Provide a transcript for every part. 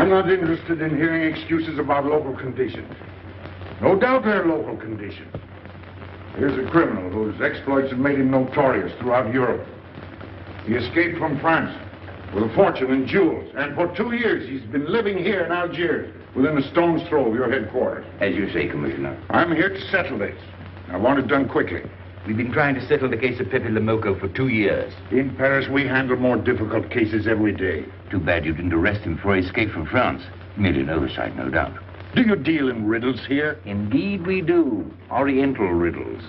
I'm not interested in hearing excuses about local conditions. No doubt they're local conditions. Here's a criminal whose exploits have made him notorious throughout Europe. He escaped from France with a fortune in jewels, and for 2 years he's been living here in Algiers, within a stone's throw of your headquarters. As you say, Commissioner. I'm here to settle this. I want it done quickly. We've been trying to settle the case of Pepe Le Moko for 2 years. In Paris, we handle more difficult cases every day. Too bad you didn't arrest him before he escaped from France. Merely an oversight, no doubt. Do you deal in riddles here? Indeed we do. Oriental riddles.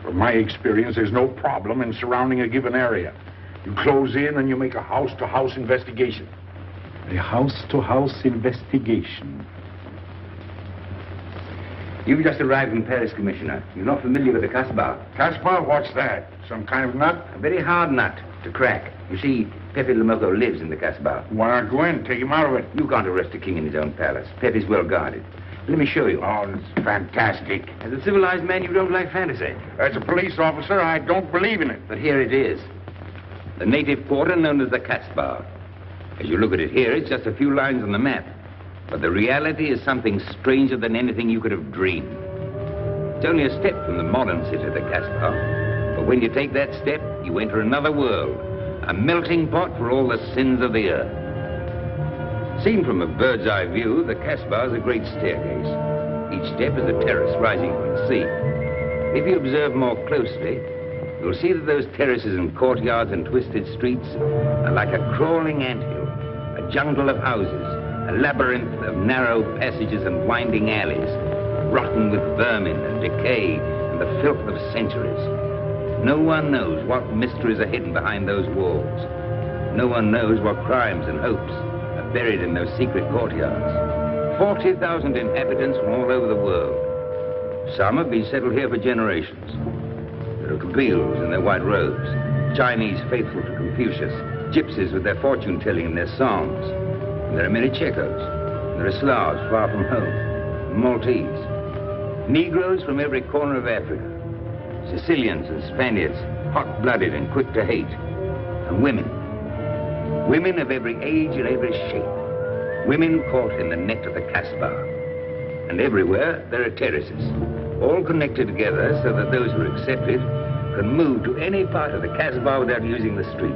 From my experience, there's no problem in surrounding a given area. You close in and you make a house-to-house investigation. A house-to-house investigation. You've just arrived in Paris, Commissioner. You're not familiar with the Casbah. Casbah? What's that? Some kind of nut? A very hard nut to crack. You see, Pepe Le Moko lives in the Casbah. Why not go in? Take him out of it. You can't arrest a king in his own palace. Pepe's well guarded. Let me show you. Oh, it's fantastic. As a civilized man, you don't like fantasy. As a police officer, I don't believe in it. But here it is. The native quarter known as the Casbah. As you look at it here, it's just a few lines on the map. But the reality is something stranger than anything you could have dreamed. It's only a step from the modern city, the Casbah. But when you take that step, you enter another world. A melting pot for all the sins of the earth. Seen from a bird's eye view, the Casbah is a great staircase. Each step is a terrace rising from the sea. If you observe more closely, you'll see that those terraces and courtyards and twisted streets are like a crawling anthill, a jungle of houses, a labyrinth of narrow passages and winding alleys, rotten with vermin and decay and the filth of centuries. No one knows what mysteries are hidden behind those walls. No one knows what crimes and hopes are buried in those secret courtyards. 40,000 inhabitants from all over the world. Some have been settled here for generations. There are Kabyles in their white robes, Chinese faithful to Confucius, gypsies with their fortune-telling and their songs. And there are many Checos. There are Slavs far from home, Maltese, Negroes from every corner of Africa, Sicilians and Spaniards, hot-blooded and quick to hate, and women. Women of every age and every shape. Women caught in the net of the Casbah. And everywhere there are terraces, all connected together so that those who are accepted can move to any part of the Casbah without using the street.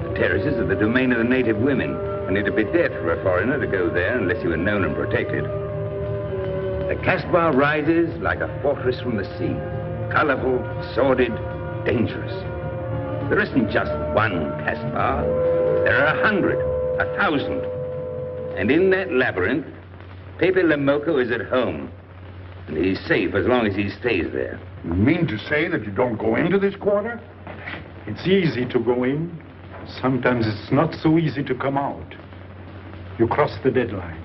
The terraces are the domain of the native women, and it'd be death for a foreigner to go there unless he were known and protected. The Casbah rises like a fortress from the sea, colorful, sordid, dangerous. There isn't just one Casbah. There are 100, 1,000. And in that labyrinth, Pepe Le Moko is at home. And he's safe as long as he stays there. You mean to say that you don't go into this quarter? It's easy to go in. Sometimes it's not so easy to come out. You cross the deadline.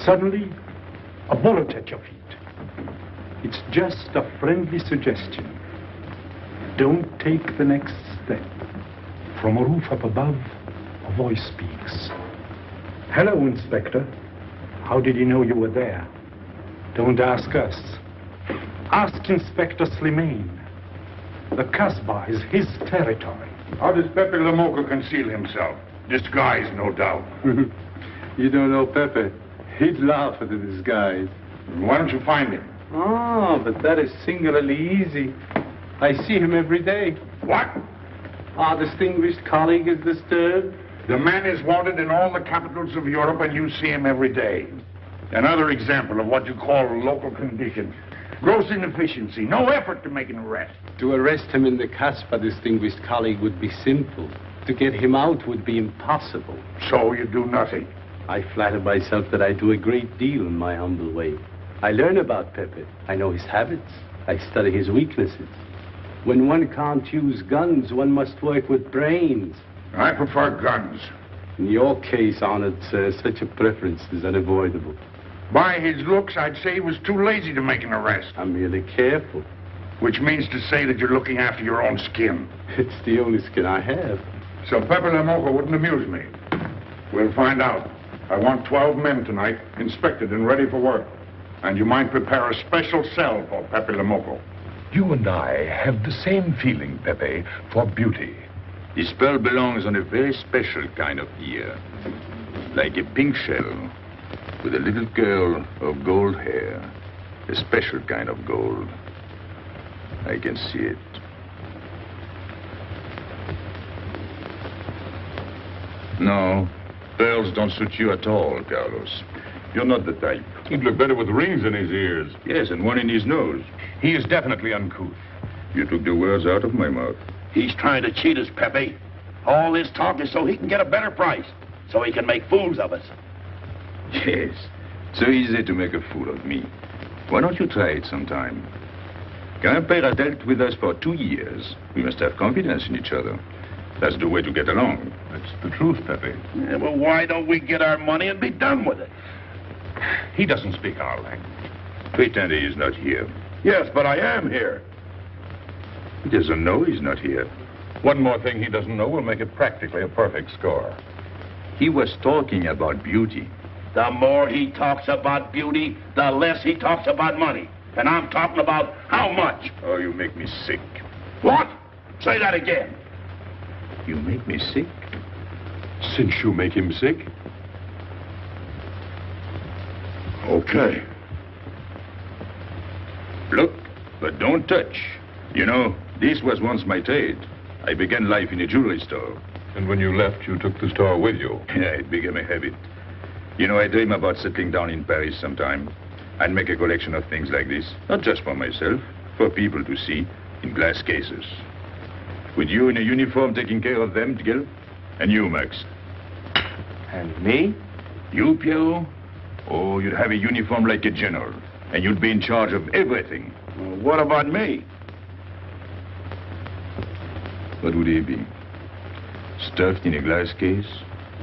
Suddenly, a bullet at your feet. It's just a friendly suggestion. Don't take the next step. From a roof up above, a voice speaks. Hello, Inspector. How did he know you were there? Don't ask us. Ask Inspector Slimane. The Casbah is his territory. How does Pepe Le Moko conceal himself? Disguise, no doubt. You don't know Pepe. He'd laugh at the disguise. Why don't you find him? Oh, but that is singularly easy. I see him every day. What? Our distinguished colleague is disturbed. The man is wanted in all the capitals of Europe, and you see him every day. Another example of what you call local conditions. Gross inefficiency, no effort to make an arrest. To arrest him in the Casbah, distinguished colleague, would be simple. To get him out would be impossible. So you do nothing? I flatter myself that I do a great deal in my humble way. I learn about Pepe. I know his habits. I study his weaknesses. When one can't use guns, one must work with brains. I prefer guns. In your case, honored sir, such a preference is unavoidable. By his looks, I'd say he was too lazy to make an arrest. I'm merely careful. Which means to say that you're looking after your own skin. It's the only skin I have. So Pepe Le Moko wouldn't amuse me. We'll find out. I want 12 men tonight, inspected and ready for work. And you might prepare a special cell for Pepe Le Moko. You and I have the same feeling, Pepe, for beauty. This pearl belongs on a very special kind of ear. like a pink shell, with a little curl of gold hair, a special kind of gold. I can see it. No, pearls don't suit you at all, Carlos. You're not the type. He'd look better with rings in his ears. Yes, and one in his nose. He is definitely uncouth. You took the words out of my mouth. He's trying to cheat us, Pepe. All this talk is so he can get a better price, so he can make fools of us. Yes, so easy to make a fool of me. Why don't you try it sometime? Grandpère has dealt with us for 2 years. We must have confidence in each other. That's the way to get along. That's the truth, Pepe. Yeah, well, why don't we get our money and be done with it? He doesn't speak our language. Pretend he is not here. Yes, but I am here. He doesn't know he's not here. One more thing he doesn't know will make it practically a perfect score. He was talking about beauty. The more he talks about beauty, the less he talks about money. And I'm talking about how much. Oh, you make me sick. What? Say that again. You make me sick? Since you make him sick? Okay. Look, but don't touch. You know, this was once my trade. I began life in a jewelry store. And when you left, you took the store with you. Yeah, it became a habit. You know, I dream about settling down in Paris sometime. I'd make a collection of things like this. Not just for myself, for people to see, in glass cases. With you in a uniform taking care of them, Gil? And you, Max? And me? You, Pierrot? Oh, you'd have a uniform like a general. And you'd be in charge of everything. Well, what about me? What would he be? Stuffed in a glass case?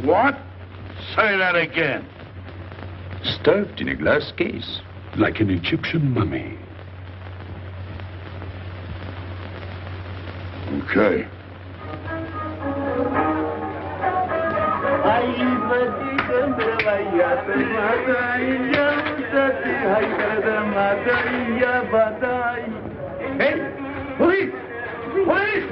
What? Say that again. Stuffed in a glass case? Like an Egyptian mummy. Okay. Hey! Police! Police!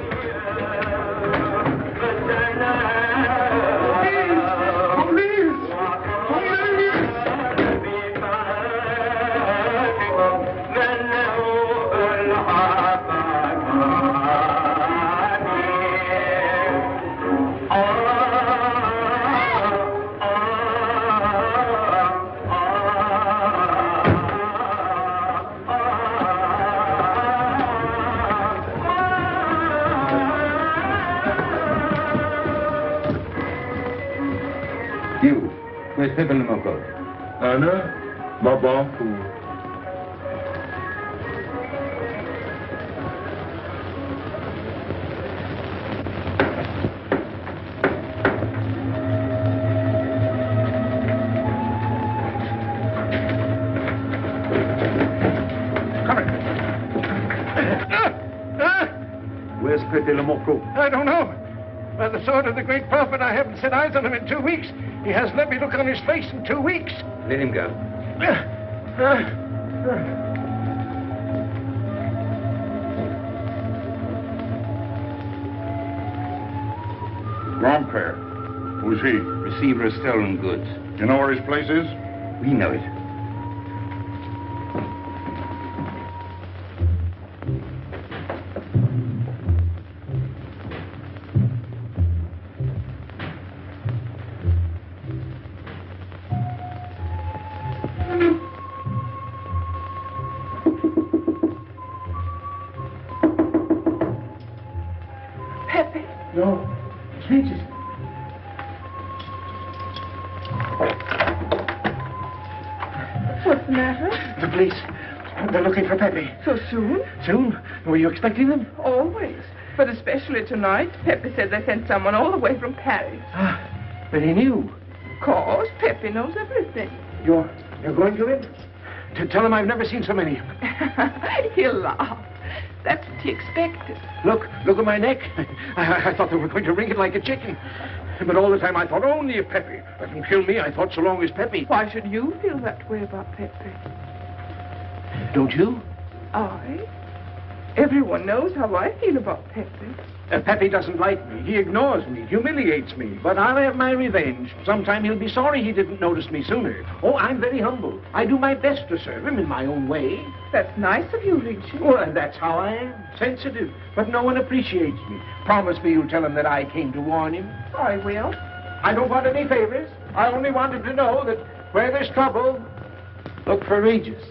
You, where's Pepe Le Moko? Anna? Baba? Where's Pepe Le Moko? I don't know. By the sword of the great prophet, I haven't set eyes on him in 2 weeks. He hasn't let me look on his face in 2 weeks. Let him go. Grandpère. Who's he? Receiver of stolen goods. You know where his place is? We know it. Pepe. No. Jesus. What's the matter? The police. They're looking for Pepe. So soon? Soon? Were you expecting them? Always. But especially tonight. Pepe said they sent someone all the way from Paris. Ah, but he knew. Of course, Pepe knows everything. You're going to him? To tell him I've never seen so many. He'll laugh. That's what he expected. Look at my neck. I thought they were going to wring it like a chicken. But all the time I thought only of Pepe. Let them kill me, I thought so long as Pepe. Why should you feel that way about Pepe? Don't you? I? Everyone knows how I feel about Pepe. Pepe doesn't like me. He ignores me, humiliates me. But I'll have my revenge. Sometime he'll be sorry he didn't notice me sooner. Oh, I'm very humble. I do my best to serve him in my own way. That's nice of you, Richard. Well, that's how I am. Sensitive. But no one appreciates me. Promise me you'll tell him that I came to warn him. I will. I don't want any favors. I only want him to know that where there's trouble, look for Regis.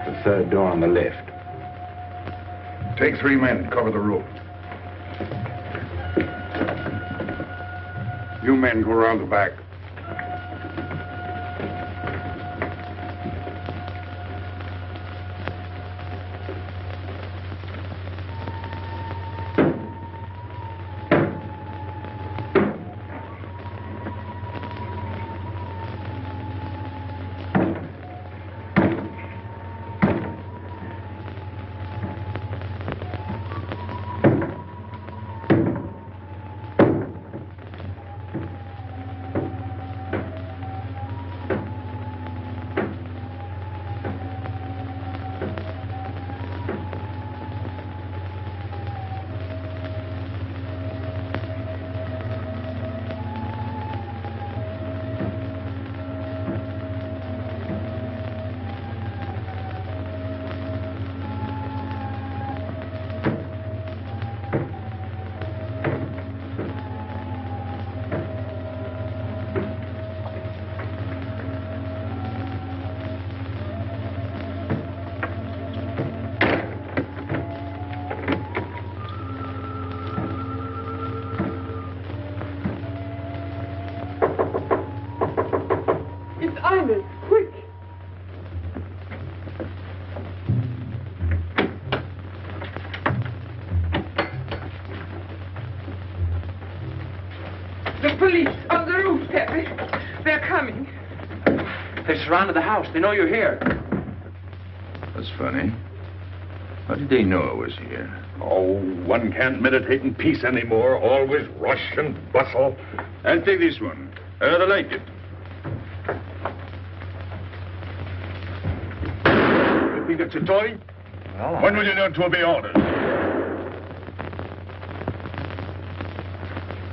The third door on the left. Take 3 men and cover the room. You men go around the back. Ines, quick! The police on the roof, Pepe. They're coming. They surrounded the house. They know you're here. That's funny. How did they know I was here? Oh, one can't meditate in peace anymore. Always rush and bustle. I'll take this one. I rather like it. You think it's a toy? When will you learn to obey orders?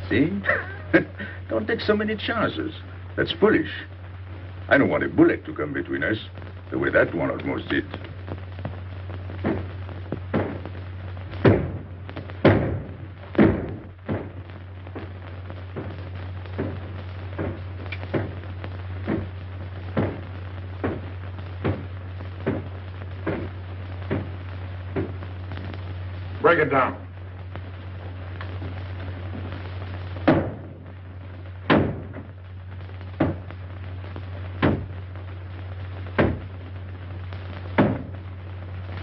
See? Don't take so many chances. That's foolish. I don't want a bullet to come between us, the way that one almost did. Break it down.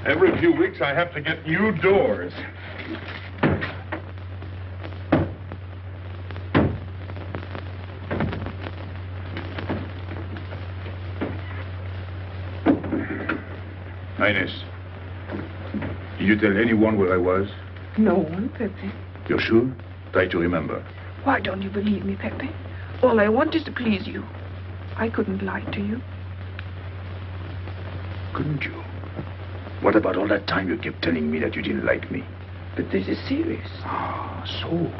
Every few weeks I have to get new doors. Ines, did you tell anyone where I was? No one, Pepe. You're sure? Try to remember. Why don't you believe me, Pepe? All I want is to please you. I couldn't lie to you. Couldn't you? What about all that time you kept telling me that you didn't like me? But this is serious. Ah, so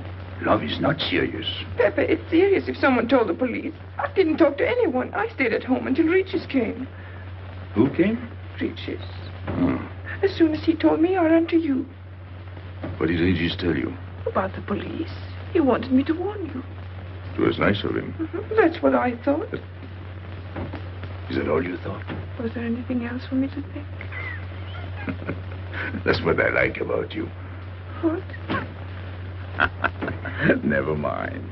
love is not serious. Pepe, it's serious if someone told the police. I didn't talk to anyone. I stayed at home until Regis came. Who came? Regis. Hmm. As soon as he told me, I ran to you. What did Regis tell you? About the police. He wanted me to warn you. It was nice of him. That's what I thought. Is that all you thought? Was there anything else for me to think? That's what I like about you. What? Never mind.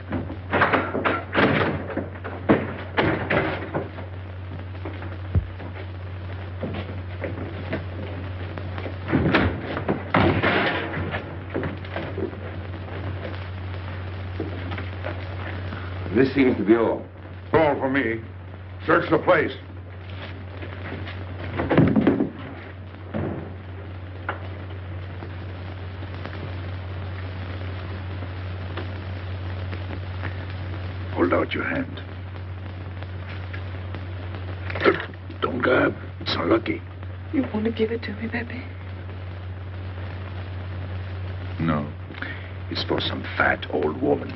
This seems to be all. All for me. Search the place. Hold out your hand. Don't grab. It's unlucky. You want to give it to me, Pepe? No. It's for some fat old woman.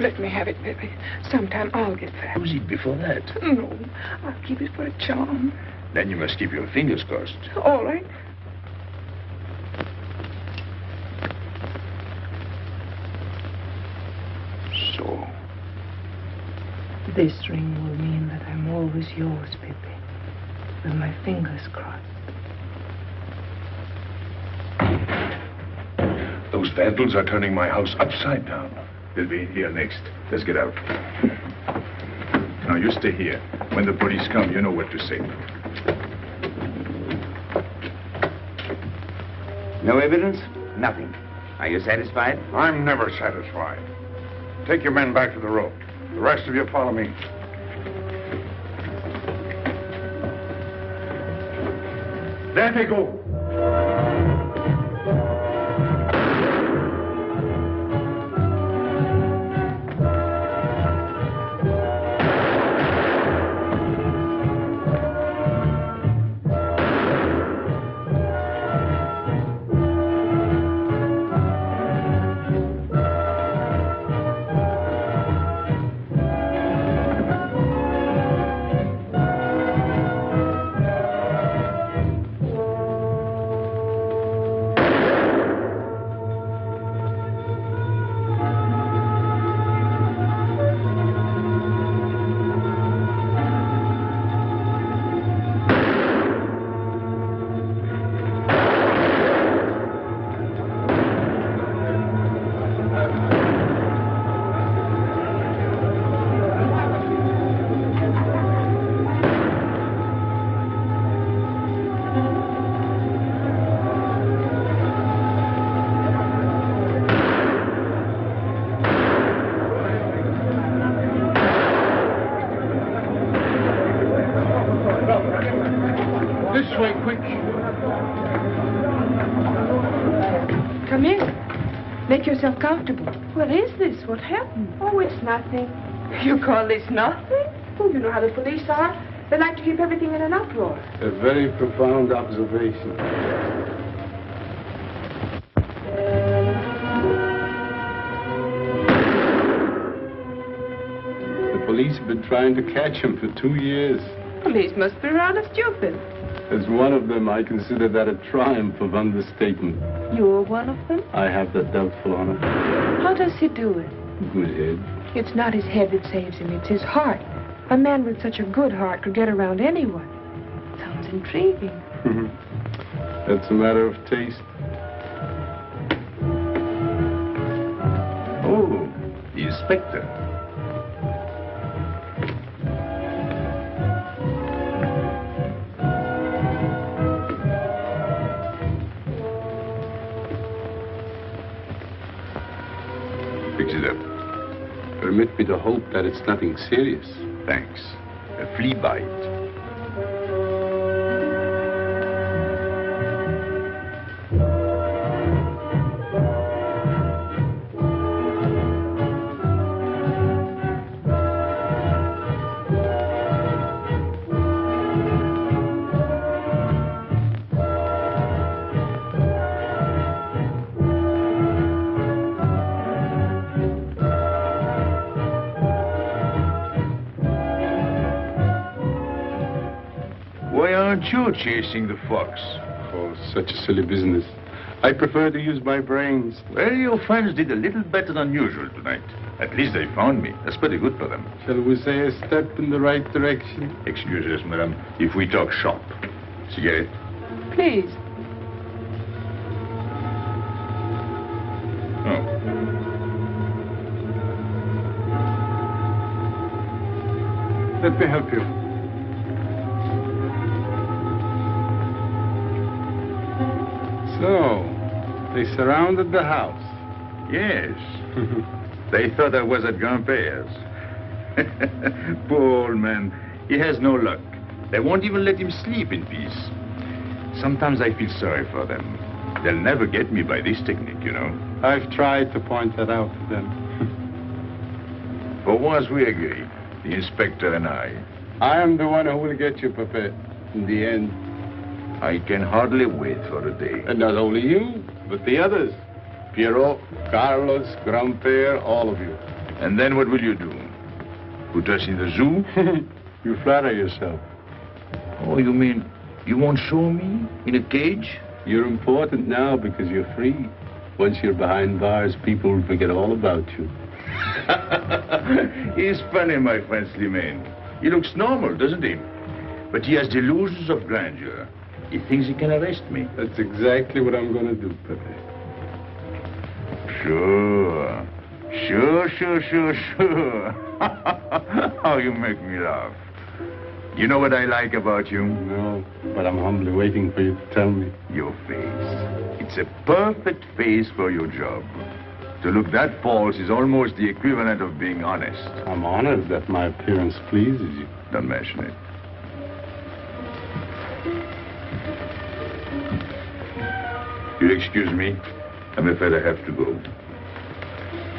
Let me have it, Pepe. Sometime I'll get fat. Use it before that. No, I'll keep it for a charm. Then you must keep your fingers crossed. All right. So. This ring will mean that I'm always yours, Pepe. With my fingers crossed. Those vandals are turning my house upside down. They'll be in here next. Let's get out. Now, you stay here. When the police come, you know what to say. No evidence? Nothing. Are you satisfied? I'm never satisfied. Take your men back to the road. The rest of you follow me. There they go. This way, quick. Come in. Make yourself comfortable. What is this? What happened? Oh, it's nothing. You call this nothing? Oh, you know how the police are. They like to keep everything in an uproar. A very profound observation. The police have been trying to catch him for 2 years. Police must be rather stupid. As one of them, I consider that a triumph of understatement. You're one of them? I have that doubtful honor. How does he do it? Good head. It's not his head that saves him, it's his heart. A man with such a good heart could get around anyone. Sounds intriguing. That's a matter of taste. Oh, the inspector. Fix it up. Permit me to hope that it's nothing serious. Thanks. A flea bite. Why aren't you chasing the fox? Oh, such a silly business. I prefer to use my brains. Well, your friends did a little better than usual tonight. At least they found me. That's pretty good for them. Shall we say a step in the right direction? Excuse us, madam, if we talk shop. Cigarette? Please. Oh. Let me help you. So, they surrounded the house. Yes. They thought I was at Grandpère's. Poor old man. He has no luck. They won't even let him sleep in peace. Sometimes I feel sorry for them. They'll never get me by this technique, you know. I've tried to point that out to them. For once we agree, the inspector and I. I am the one who will get you, Pepe, in the end. I can hardly wait for the day. And not only you, but the others. Piero, Carlos, Grandpere, all of you. And then what will you do? Put us in the zoo? You flatter yourself. Oh, you mean you won't show me in a cage? You're important now because you're free. Once you're behind bars, people will forget all about you. He's funny, my friend Slimane. He looks normal, doesn't he? But he has delusions of grandeur. He thinks he can arrest me. That's exactly what I'm going to do, Pepe. Sure. Sure. How you make me laugh. You know what I like about you? No, but I'm humbly waiting for you to tell me. Your face. It's a perfect face for your job. To look that false is almost the equivalent of being honest. I'm honored that my appearance pleases you. Don't mention it. You'll excuse me. I'm afraid I have to go.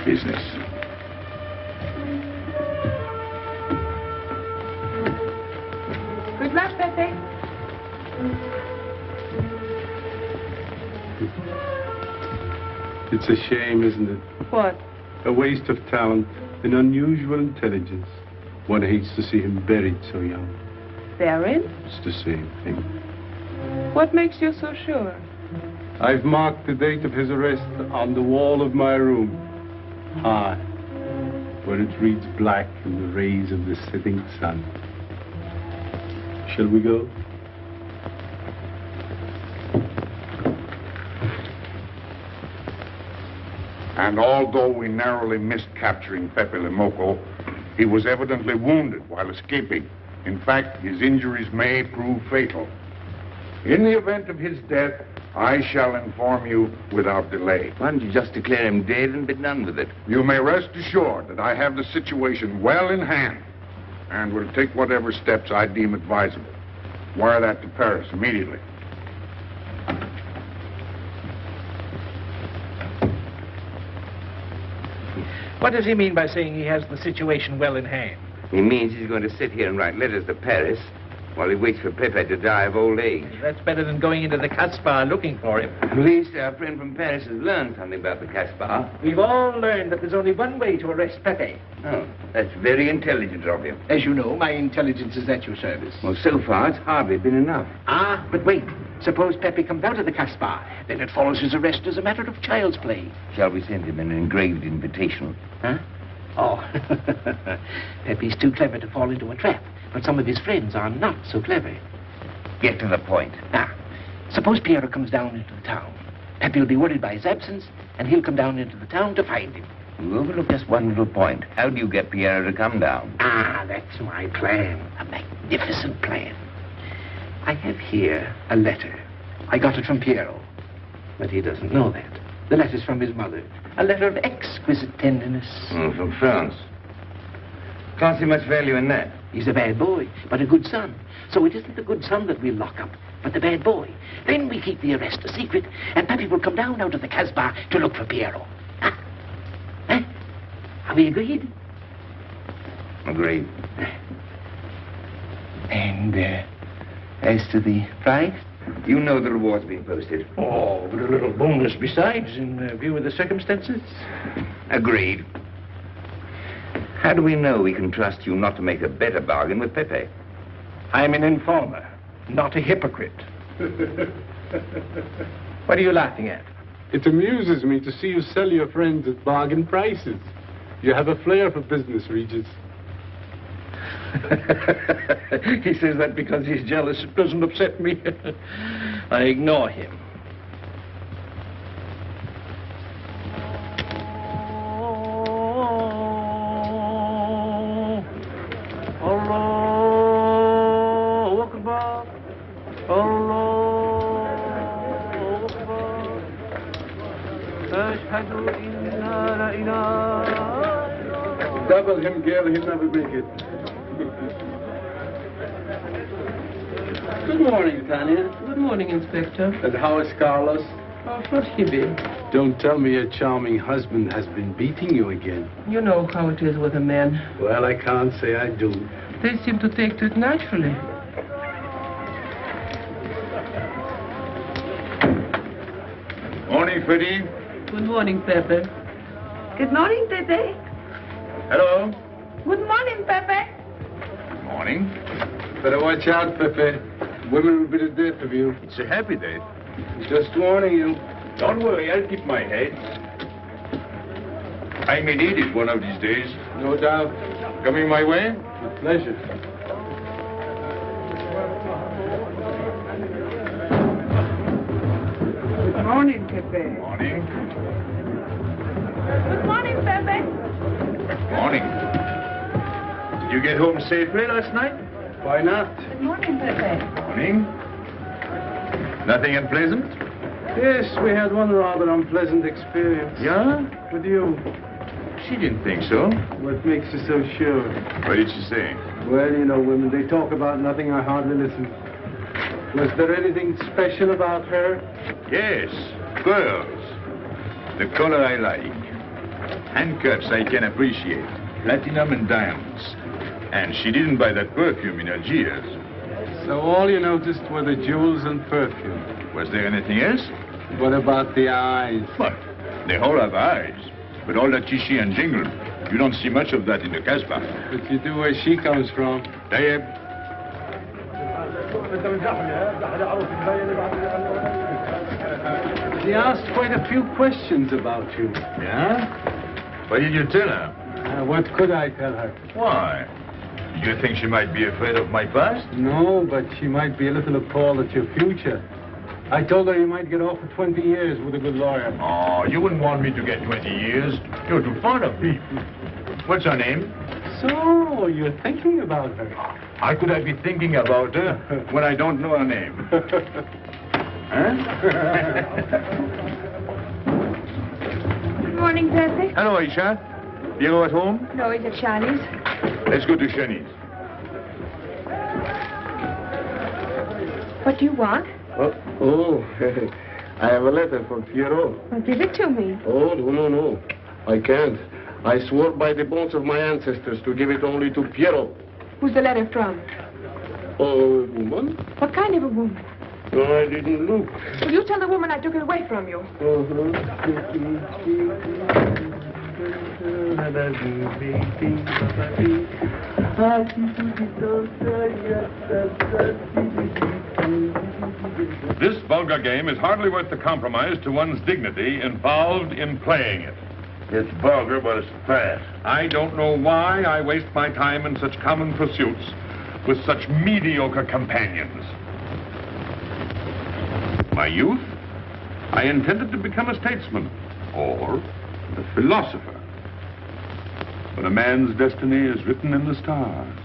Business. Good luck, Pepe. It's a shame, isn't it? What? A waste of talent, an unusual intelligence. One hates to see him buried so young. Buried? It's the same thing. What makes you so sure? I've marked the date of his arrest on the wall of my room. High, where it reads black in the rays of the setting sun. Shall we go? And although we narrowly missed capturing Pepe Le Moko, he was evidently wounded while escaping. In fact, his injuries may prove fatal. In the event of his death, I shall inform you without delay. Why don't you just declare him dead and be done with it? You may rest assured that I have the situation well in hand and will take whatever steps I deem advisable. Wire that to Paris immediately. What does he mean by saying he has the situation well in hand? He means he's going to sit here and write letters to Paris while he waits for Pepe to die of old age. That's better than going into the Casbah looking for him. At least our friend from Paris has learned something about the Casbah. We've all learned that there's only one way to arrest Pepe. Oh, that's very intelligent of you. As you know, my intelligence is at your service. Well, so far, it's hardly been enough. Ah, but wait. Suppose Pepe comes out of the Casbah. Then it follows his arrest as a matter of child's play. Shall we send him an engraved invitation? Huh? Oh, Pepe's too clever to fall into a trap. But some of his friends are not so clever. Get to the point. Now, suppose Piero comes down into the town. Pepe will be worried by his absence, and he'll come down into the town to find him. You overlook just one little point. How do you get Piero to come down? Ah, that's my plan. A magnificent plan. I have here a letter. I got it from Piero. But he doesn't know that. The letter's from his mother. A letter of exquisite tenderness. From France. Can't see much value in that. He's a bad boy, but a good son. So it isn't the good son that we'll lock up, but the bad boy. Then we keep the arrest a secret, and Pepe will come down out of the Casbah to look for Piero. Huh? Huh? Are we agreed? Agreed. And, as to the prize? You know the reward's been posted. Oh, but a little bonus besides, in view of the circumstances. Agreed. How do we know we can trust you not to make a better bargain with Pepe? I'm an informer, not a hypocrite. What are you laughing at? It amuses me to see you sell your friends at bargain prices. You have a flair for business, Regis. He says that because he's jealous. It doesn't upset me. I ignore him. Double him, girl, he'll never make it. Good morning, Tanya. Good morning, Inspector. And how is Carlos? How should he be? Don't tell me your charming husband has been beating you again. You know how it is with a man. Well, I can't say I do. They seem to take to it naturally. Morning, Freddie. Good morning, Pepe. Good morning, Pepe. Hello. Good morning, Pepe. Morning. Better watch out, Pepe. Women will be the death of you. It's a happy day. Just warning you. Don't worry, I'll keep my head. I may need it one of these days. No doubt. Coming my way? With pleasure. Good morning, Pepe. Morning. Good morning, Pepe. Morning. Did you get home safely last night? Why not? Good morning, Pepe. Morning. Nothing unpleasant? Yes, we had one rather unpleasant experience. Yeah? With you. She didn't think so. What makes you so sure? What did she say? Well, you know, women, they talk about nothing. I hardly listen. Was there anything special about her? Yes, pearls. The color I like. Handcuffs I can appreciate. Platinum and diamonds. And she didn't buy that perfume in Algiers. So all you noticed were the jewels and perfume. Was there anything else? What about the eyes? What? They all have eyes. But all that chichi and jingle, you don't see much of that in the Casbah. But you do where she comes from. Tayyib. She asked quite a few questions about you. Yeah? What did you tell her? What could I tell her? Why? Did you think she might be afraid of my past? No, but she might be a little appalled at your future. I told her you might get off for 20 years with a good lawyer. Oh, you wouldn't want me to get 20 years. You're too fond of me. What's her name? So, you're thinking about her. How could I be thinking about her when I don't know her name? Huh? Good morning, Pepe. Hello, Aisha. You at home? No, he's at Charlie's. Let's go to Shani's. What do you want? Oh, I have a letter for Pierrot. Well, give it to me. Oh, no. I can't. I swore by the bones of my ancestors to give it only to Pierrot. Who's the letter from? Oh, woman? What kind of a woman? No, I didn't look. Will you tell the woman I took it away from you? This vulgar game is hardly worth the compromise to one's dignity involved in playing it. It's vulgar, but it's fast. I don't know why I waste my time in such common pursuits with such mediocre companions. My youth, I intended to become a statesman or a philosopher. But a man's destiny is written in the stars.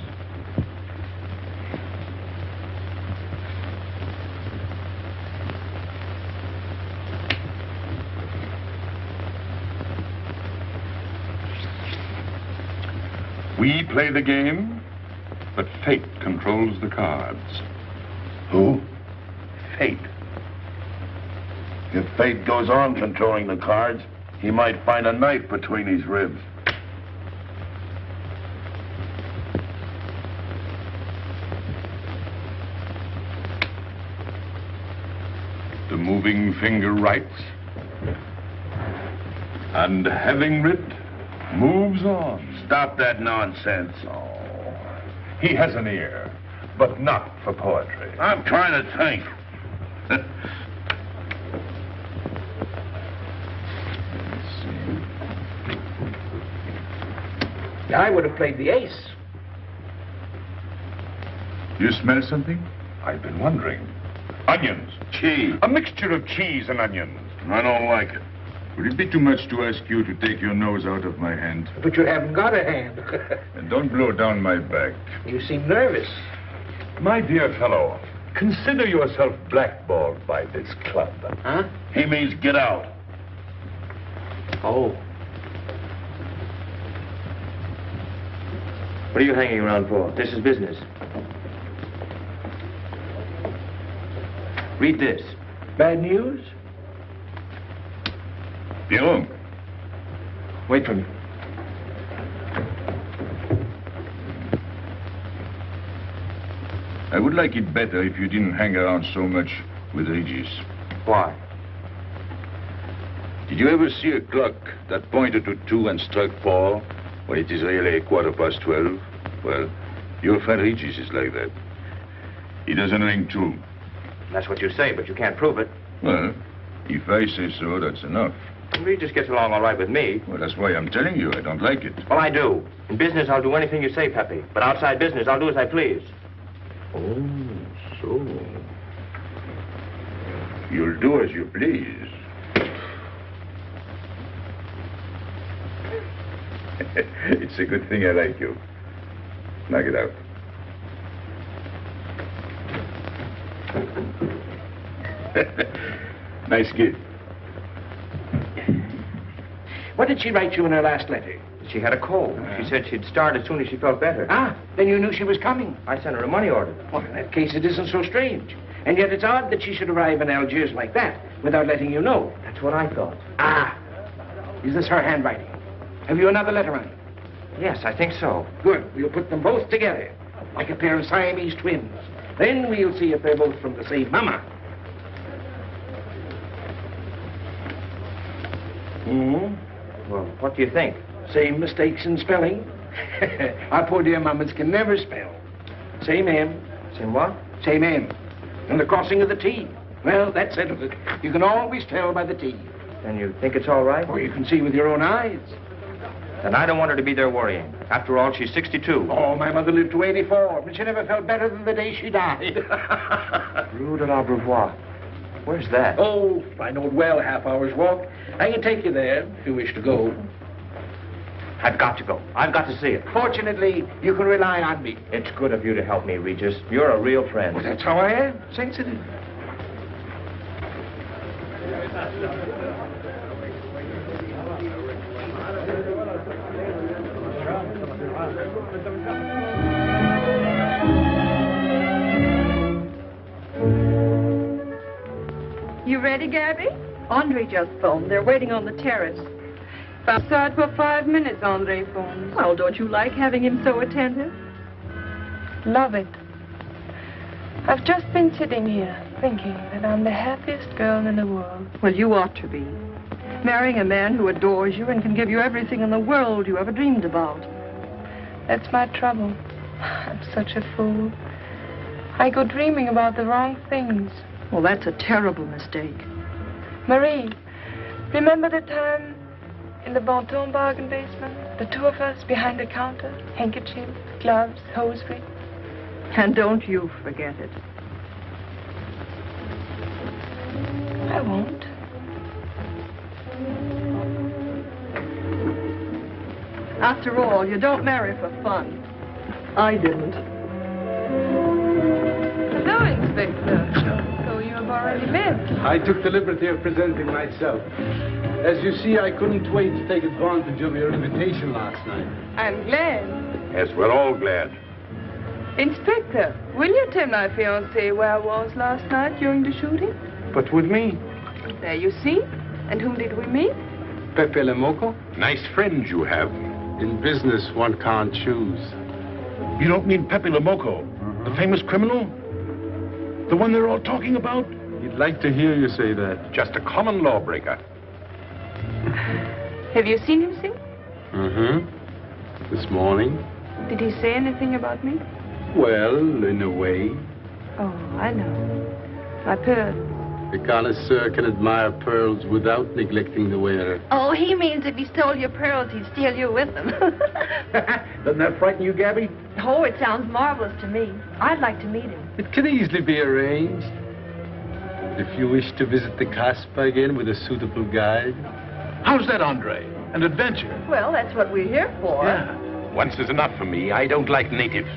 We play the game, but fate controls the cards. Who? Fate. If fate goes on controlling the cards, he might find a knife between his ribs. The moving finger writes, and having writ, moves on. Stop that nonsense. Oh, he has an ear, but not for poetry. I'm trying to think. I would have played the ace. You smell something? I've been wondering. Onions. Cheese. A mixture of cheese and onions. I don't like it. Would it be too much to ask you to take your nose out of my hand? But you haven't got a hand. And don't blow down my back. You seem nervous. My dear fellow, consider yourself blackballed by this club. Huh? He means get out. Oh. What are you hanging around for? This is business. Read this. Bad news? Pierrot. Wait for me. I would like it better if you didn't hang around so much with Regis. Why? Did you ever see a clock that pointed to 2 and struck 4 when it is really 12:15? Well, your friend Regis is like that. He doesn't ring 2. That's what you say, but you can't prove it. Well, if I say so, that's enough. Regis gets along all right with me. Well, that's why I'm telling you I don't like it. Well, I do. In business, I'll do anything you say, Pepe. But outside business, I'll do as I please. Oh, so. You'll do as you please. It's a good thing I like you. Knock it out. Nice kid. What did she write you in her last letter? She had a cold. She said she'd start as soon as she felt better. Ah, then you knew she was coming. I sent her a money order. Well, in that case, it isn't so strange. And yet it's odd that she should arrive in Algiers like that, without letting you know. That's what I thought. Ah, is this her handwriting? Have you another letter on it? Yes, I think so. Good. We'll put them both together, like a pair of Siamese twins. Then we'll see if they're both from the same mama. Well, what do you think? Same mistakes in spelling. Our poor dear mamas can never spell. Same M. Same what? Same M. And the crossing of the T. Well, that settles it. You can always tell by the T. Then you think it's all right? Or you can see with your own eyes. Then I don't want her to be there worrying. After all, she's 62. Oh, my mother lived to 84, but she never felt better than the day she died. Rue de l'Abreuvoir. Where's that? Oh, I know it well, half-hour's walk. I can take you there if you wish to go. I've got to go. I've got to see it. Fortunately, you can rely on me. It's good of you to help me, Regis. You're a real friend. Well, that's how I am. Sensitive. You ready, Gaby? Andre just phoned. They're waiting on the terrace. Outside for 5 minutes, Andre phones. Well, don't you like having him so attentive? Love it. I've just been sitting here thinking that I'm the happiest girl in the world. Well, you ought to be. Marrying a man who adores you and can give you everything in the world you ever dreamed about. That's my trouble. I'm such a fool. I go dreaming about the wrong things. Well, that's a terrible mistake. Marie, remember the time in the Bonton bargain basement? The two of us behind the counter, handkerchiefs, gloves, hosiery. And don't you forget it. I won't. After all, you don't marry for fun. I didn't. Hello, Inspector. So you have already met. I took the liberty of presenting myself. As you see, I couldn't wait to take advantage of your invitation last night. I'm glad. Yes, we're all glad. Inspector, will you tell my fiancé where I was last night during the shooting? But with me, There you see. And whom did we meet? Pepe Le Moko? Nice friends you have. In business, one can't choose. You don't mean Pepe Le Moko, the famous criminal? The one they're all talking about? You'd like to hear you say that. Just a common lawbreaker. Have you seen him sing? Mm-hmm. This morning? Did he say anything about me? Well, in a way. Oh, I know. My pearl. The connoisseur can admire pearls without neglecting the wearer. Oh, he means if he stole your pearls, he'd steal you with them. Doesn't that frighten you, Gaby? Oh, it sounds marvelous to me. I'd like to meet him. It can easily be arranged. If you wish to visit the Casbah again with a suitable guide. How's that, Andre? An adventure? Well, that's what we're here for. Yeah. Once is enough for me. I don't like natives.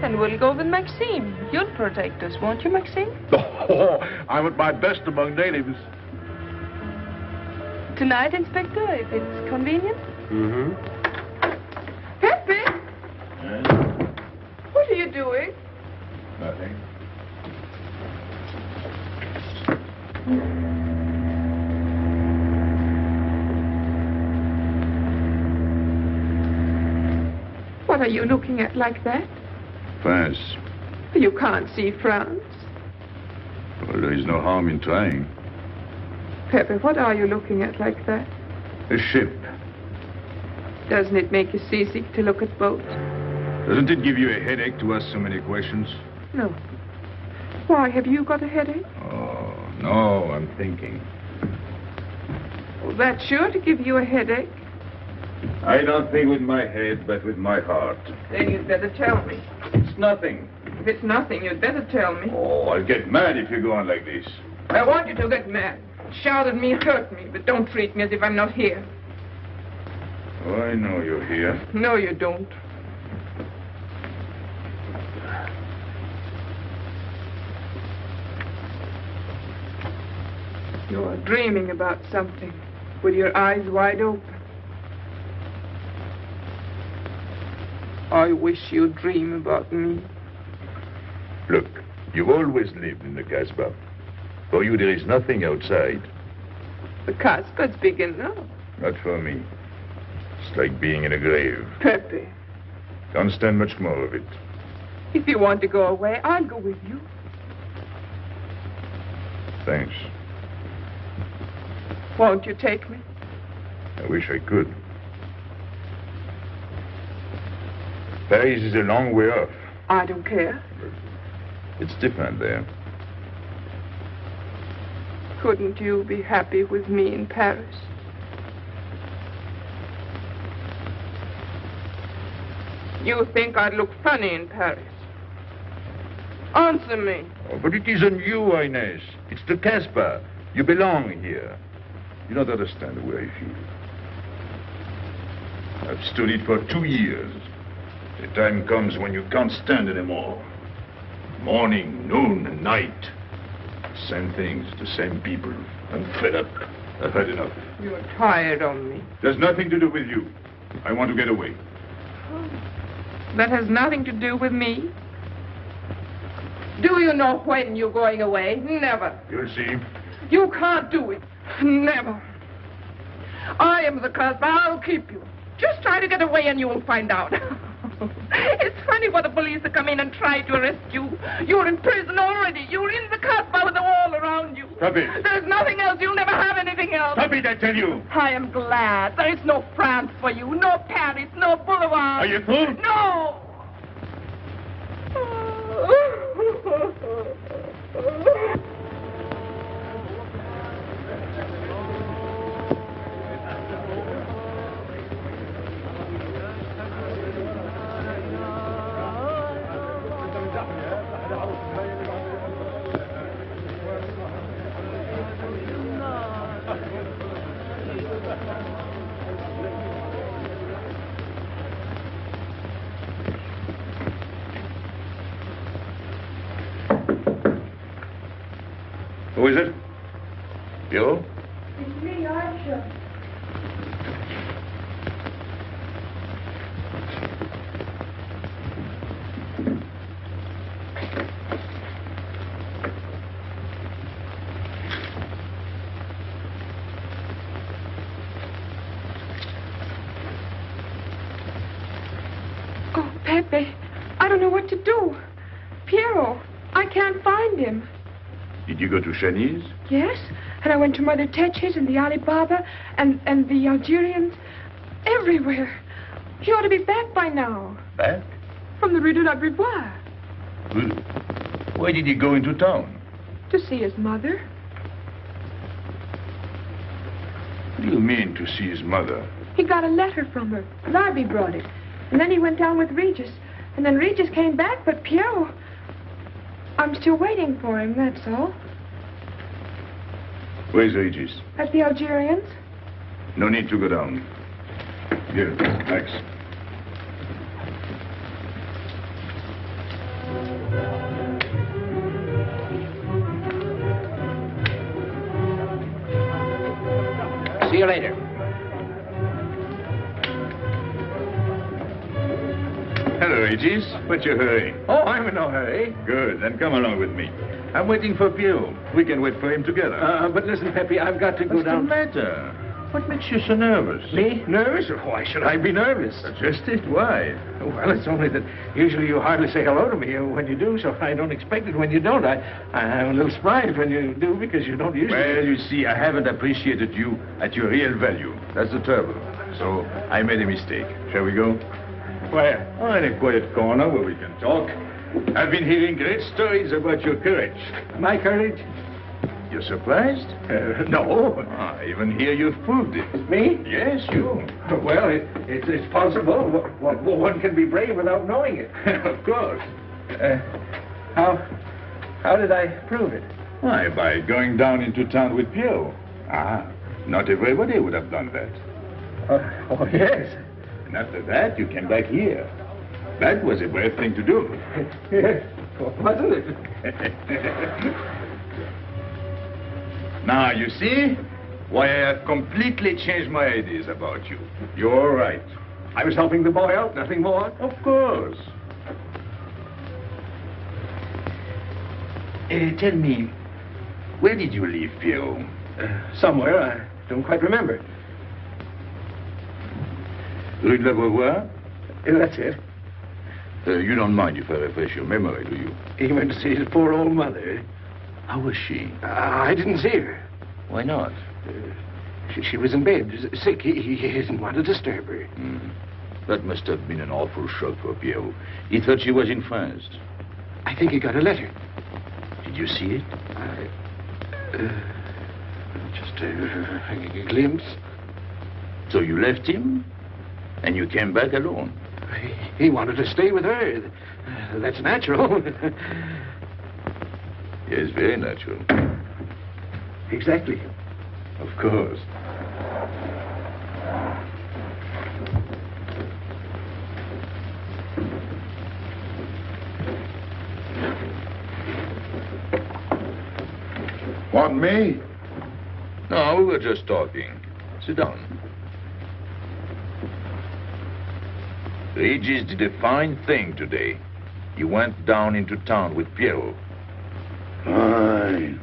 And we'll go with Maxime. You'll protect us, won't you, Maxime? Oh, I'm at my best among natives. Tonight, Inspector, if it's convenient. Mm-hmm. Pepe! What are you doing? Nothing. What are you looking at like that? France. You can't see France. Well, there is no harm in trying. Pepe, what are you looking at like that? A ship. Doesn't it make you seasick to look at boats? Doesn't it give you a headache to ask so many questions? No. Why, have you got a headache? Oh, no, I'm thinking. Well, that's sure to give you a headache. I don't think with my head, but with my heart. Then you'd better tell me. It's nothing. If it's nothing, you'd better tell me. Oh, I'll get mad if you go on like this. I want you to get mad. Shout at me, hurt me, but don't treat me as if I'm not here. Oh, I know you're here. No, you don't. You're dreaming about something with your eyes wide open. I wish you'd dream about me. Look, you've always lived in the Casbah. For you, there is nothing outside. The Casbah's big enough. Not for me. It's like being in a grave. Pepe, Can't stand much more of it. if you want to go away, I'll go with you. Thanks. Won't you take me? I wish I could. Paris is a long way off. I don't care. It's different there. Couldn't you be happy with me in Paris? You think I'd look funny in Paris? Answer me. Oh, but it isn't you, Ines. It's the Casbah. You belong here. You don't understand the way I feel. I've stood it for 2 years. The time comes when you can't stand anymore. Morning, noon, and night. Same things, the same people. I'm fed up. I've had enough. You're tired of me. There's nothing to do with you. I want to get away. That has nothing to do with me. Do you know when you're going away? Never. You'll see. You can't do it. Never. I am the Casbah. I'll keep you. Just try to get away and you'll find out. It's funny what the police will come in and try to arrest you. You're in prison already. You're in the Casbah with the wall around you. Stop it. There's nothing else. You'll never have anything else. Stop it, I tell you. I am glad. There is no France for you. No Paris. No Boulevard. Are you fool? No. Who is it? You? It's me, Archer. Oh, Pepe, I don't know what to do. Piero, I can't find him. Did you go to Chinese? Yes, and I went to Mother Tetch's and the Alibaba and the Algerians. Everywhere. He ought to be back by now. Back? From the Rue de la Brivoire. Why did he go into town? To see his mother. What do you mean, to see his mother? He got a letter from her. Larby brought it. And then he went down with Regis. And then Regis came back, but Piero... I'm still waiting for him, that's all. Where's Regis? At the Algerians. No need to go down. Here, Max. See you later. Hello, Regis. What's your hurry? Oh, I'm in no hurry. Good, then come along with me. I'm waiting for Piero. We can wait for him together. But listen, Pepe, I've got to go What's down. the matter? What makes you so nervous? Me? Nervous? Why should I be nervous? Just it. Why? Well, it's only that usually you hardly say hello to me when you do, so I don't expect it when you don't. I'm a little surprised when you do because you don't usually... Well, you see, I haven't appreciated you at your real value. That's the trouble. So I made a mistake. Shall we go? Where? Oh, in a quiet corner where we can talk. I've been hearing great stories about your courage. My courage? You're surprised? No. I even hear you've proved it. Me? Yes, you. Well, it's possible. One can be brave without knowing it. Of course. How did I prove it? Why, by going down into town with Pierrot. Not everybody would have done that. Oh, yes. And after that, you came back here. That was a brave thing to do. Yes, wasn't it? Now, you see why I have completely changed my ideas about you. You're right. I was helping the boy out, nothing more. Of course. Tell me, where did you leave Pierrot? Somewhere, I don't quite remember. Rue de la Beauvoir? That's it. You don't mind if I refresh your memory, do you? He went to see his poor old mother. How was she? I didn't see her. Why not? She was in bed, sick. He didn't want to disturb her. That must have been an awful shock for Pierrot. He thought she was in France. I think he got a letter. Did you see it? Just a glimpse. So you left him, and you came back alone? He wanted to stay with her. That's natural. Yes, very natural. Exactly. Of course. Want me? No, we were just talking. Sit down. Regis did a fine thing today. He went down into town with Pierrot. Fine.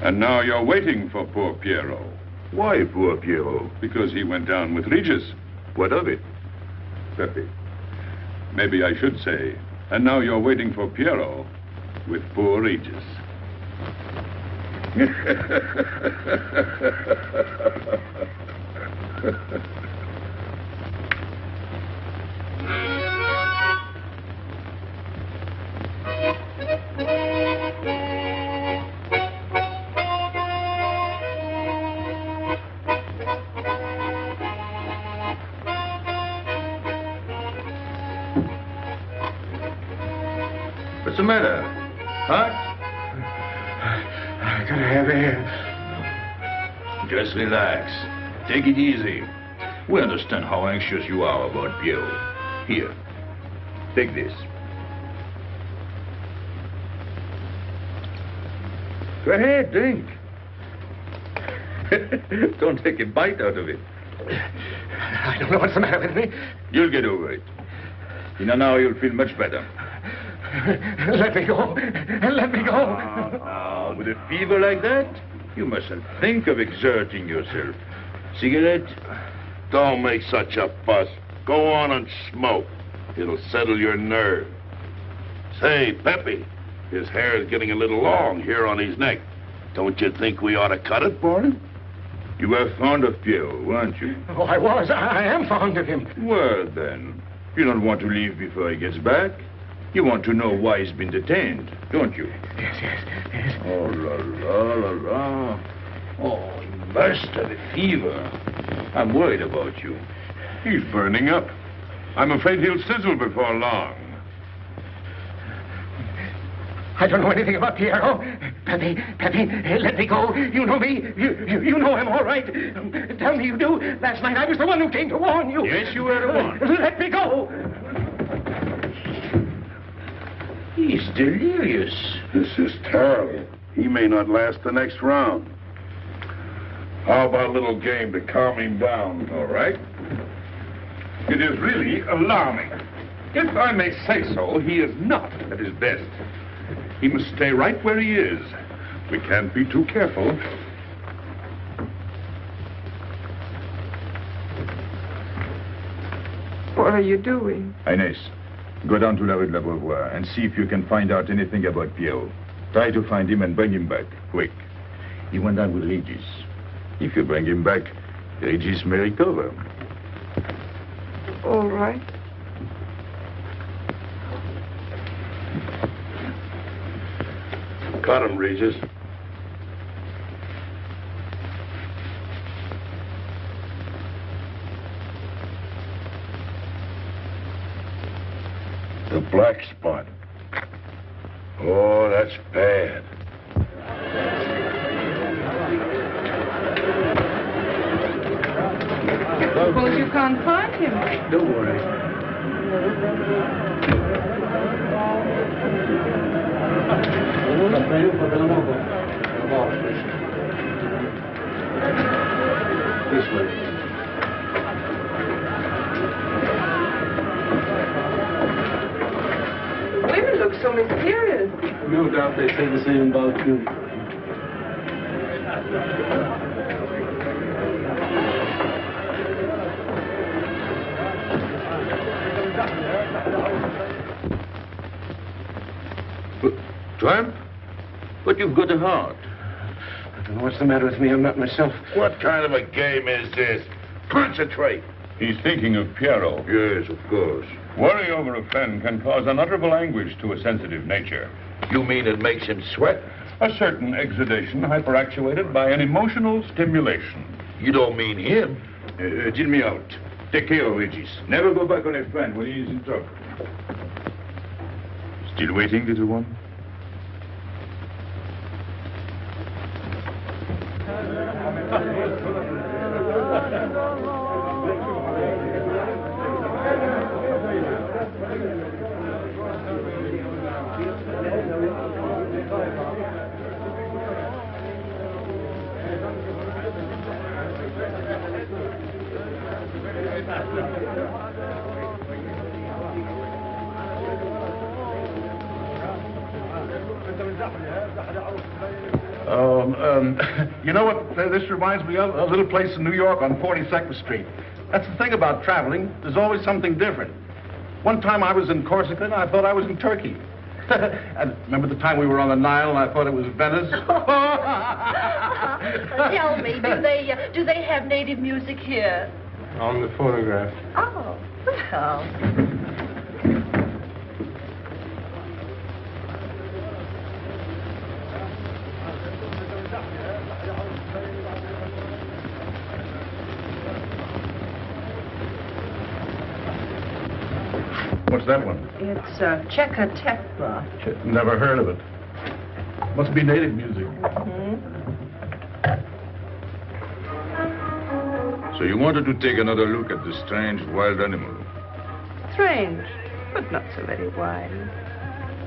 And now you're waiting for poor Pierrot. Why poor Pierrot? Because he went down with Regis. What of it? Pepe. Maybe I should say, and now you're waiting for Pierrot with poor Regis. What's the matter? Hot? I gotta have air. Just relax. Take it easy. We understand how anxious you are about Pierrot. Here, take this. Go ahead, drink. Don't take a bite out of it. I don't know what's the matter with me. You'll get over it. In an hour, you'll feel much better. Let me go. Let me go. With a fever like that, you mustn't think of exerting yourself. Cigarette? Don't make such a fuss. Go on and smoke. It'll settle your nerve. Say, Pepe, his hair is getting a little long here on his neck. Don't you think we ought to cut it for him? You were fond of Pierrot, weren't you? Oh, I was. I am fond of him. Well, then, you don't want to leave before he gets back. You want to know why he's been detained, don't you? Yes. Oh, la, la, la, la. Oh, he must have a fever. I'm worried about you. He's burning up. I'm afraid he'll sizzle before long. I don't know anything about Pierrot. Pepe, let me go. You know me. You know him all right. Tell me you do. Last night I was the one who came to warn you. Yes, you were the one. Let me go. He's delirious. This is terrible. He may not last the next round. How about a little game to calm him down? All right. It is really alarming. If I may say so, he is not at his best. He must stay right where he is. We can't be too careful. What are you doing? Ines, go down to La Rue de la Beauvoir and see if you can find out anything about Pierrot. Try to find him and bring him back, quick. He went down with Regis. If you bring him back, Regis may recover. All right. Cut him, Regis. The black spot. Oh, that's bad. Suppose you can't find him. Don't worry. This way. Women look so mysterious. No doubt they say the same about you. Tramp? But you've got a heart. I don't know what's the matter with me. I'm not myself. What kind of a game is this? Concentrate. He's thinking of Pierrot. Yes, of course. Worry over a friend can cause unutterable anguish to a sensitive nature. You mean it makes him sweat? A certain exudation hyperactuated by an emotional stimulation. You don't mean him? Deal me out. Take care of Regis. Never go back on a friend when he is in trouble. Still waiting, little one? You know what this reminds me of? A little place in New York on 42nd Street. That's the thing about traveling. There's always something different. One time I was in Corsica and I thought I was in Turkey. And remember the time we were on the Nile and I thought it was Venice? Tell me, do they have native music here? On the photograph. Oh, well. What's that one? It's Checa Tekla. Never heard of it. Must be native music. So you wanted to take another look at the strange wild animal. Strange, but not so very wild.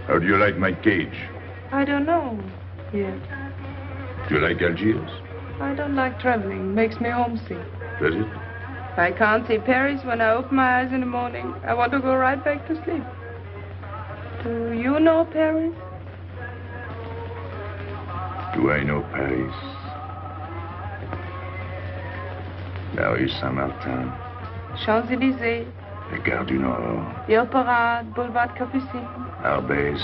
How do you like my cage? I don't know yet. Do you like Algiers? I don't like traveling. Makes me homesick. Does it? I can't see Paris when I open my eyes in the morning. I want to go right back to sleep. Do you know Paris? Do I know Paris? La rue Saint-Martin. Champs-Élysées. La Gare du Nord. The Opera, Boulevard Capucine. Arbès.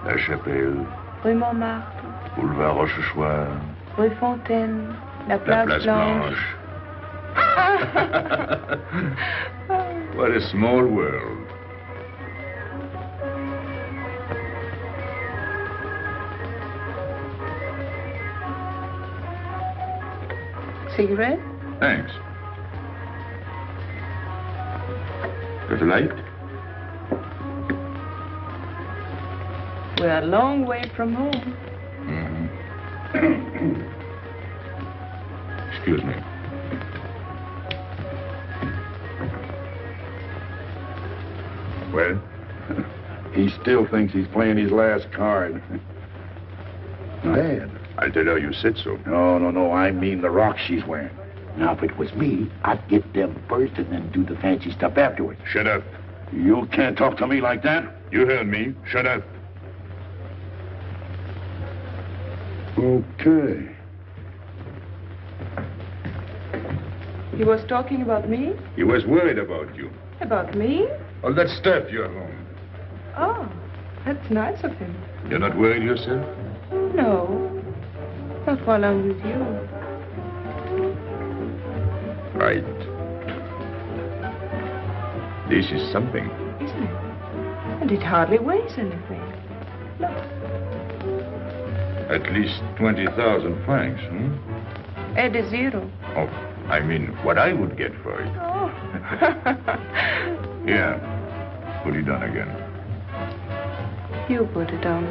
La Chapelle. Rue Montmartre. Boulevard Rochechouart. Rue Fontaine. La La Place, Place Blanche. Blanche. What a small world. Cigarette? Thanks. Got a light? We're a long way from home. Excuse me. Well, he still thinks he's playing his last card. Bad. I'll tell her you said so. No, I mean the rock she's wearing. Now, if it was me, I'd get them first and then do the fancy stuff afterwards. Shut up. You can't talk to me like that. You heard me. Shut up. Okay. He was talking about me? He was worried about you. About me? All that stuff you have on. Oh, that's nice of him. You're not worried yourself? No. Not while I'm with you. Right. This is something. Isn't it? And it hardly weighs anything. Look. At least 20,000 francs, hmm? Add a zero. Oh, I mean, what I would get for it. Oh. Here, put it on again. You put it on.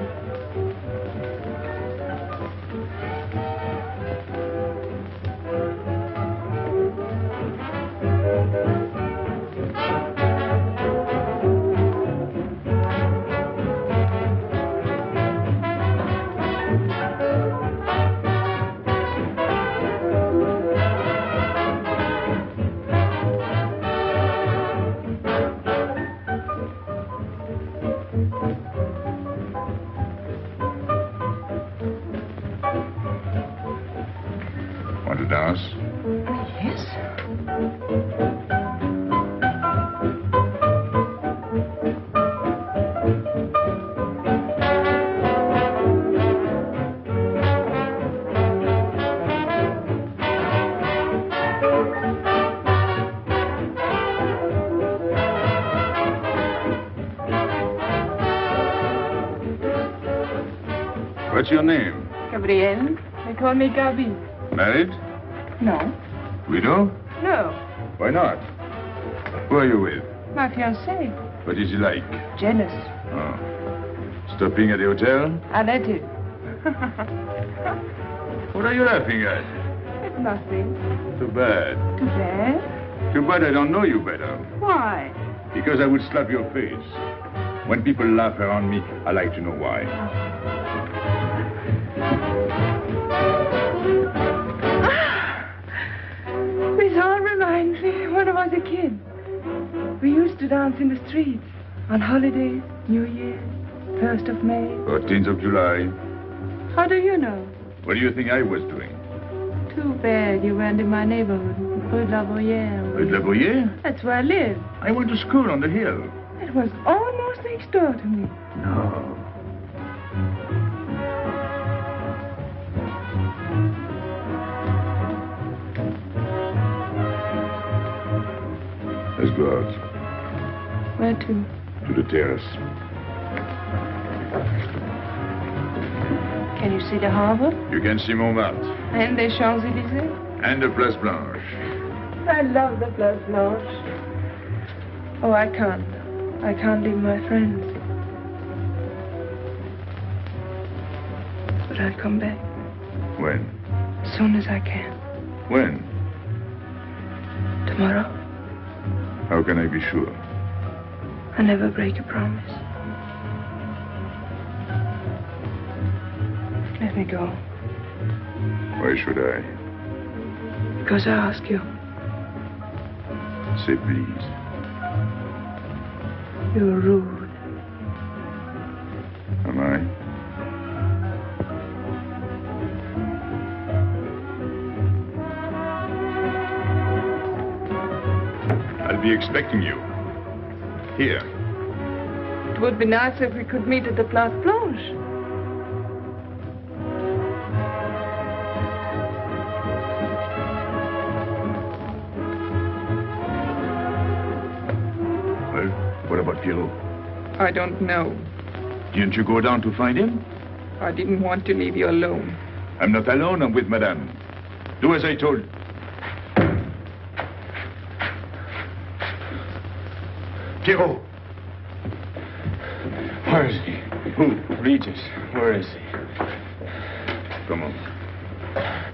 Want to dance? Yes. What's your name? Gabrielle. They call me Gaby. Married? No. Widow? No. Why not? Who are you with? My fiancé. What is he like? Jealous. Oh. Stopping at the hotel? I let him. What are you laughing at? It's nothing. Too bad. Too bad? Too bad I don't know you better. Why? Because I would slap your face. When people laugh around me, I like to know why. This all reminds me when I was a kid. We used to dance in the streets. On holidays, New Year, 1st of May. 14th of July. How do you know? What do you think I was doing? Too bad you weren't in my neighborhood. Rue de la Boyère. Rue de la Boyère? That's where I live. I went to school on the hill. It was almost next door to me. No. Let's go out. Where to? To the terrace. Can you see the harbor? You can see Montmartre. And the Champs-Élysées? And the Place Blanche. I love the Place Blanche. Oh, I can't. I can't leave my friends. But I'll come back. When? As soon as I can. When? Tomorrow. How can I be sure? I never break a promise. Let me go. Why should I? Because I ask you. Say please. You're rude. Am I? I'll be expecting you. Here. It would be nice if we could meet at the Place Blanche. Well, what about Pierrot? I don't know. Didn't you go down to find him? I didn't want to leave you alone. I'm not alone, I'm with Madame. Do as I told. Pierrot! Where is he? Who? Regis. Where is he? Come on.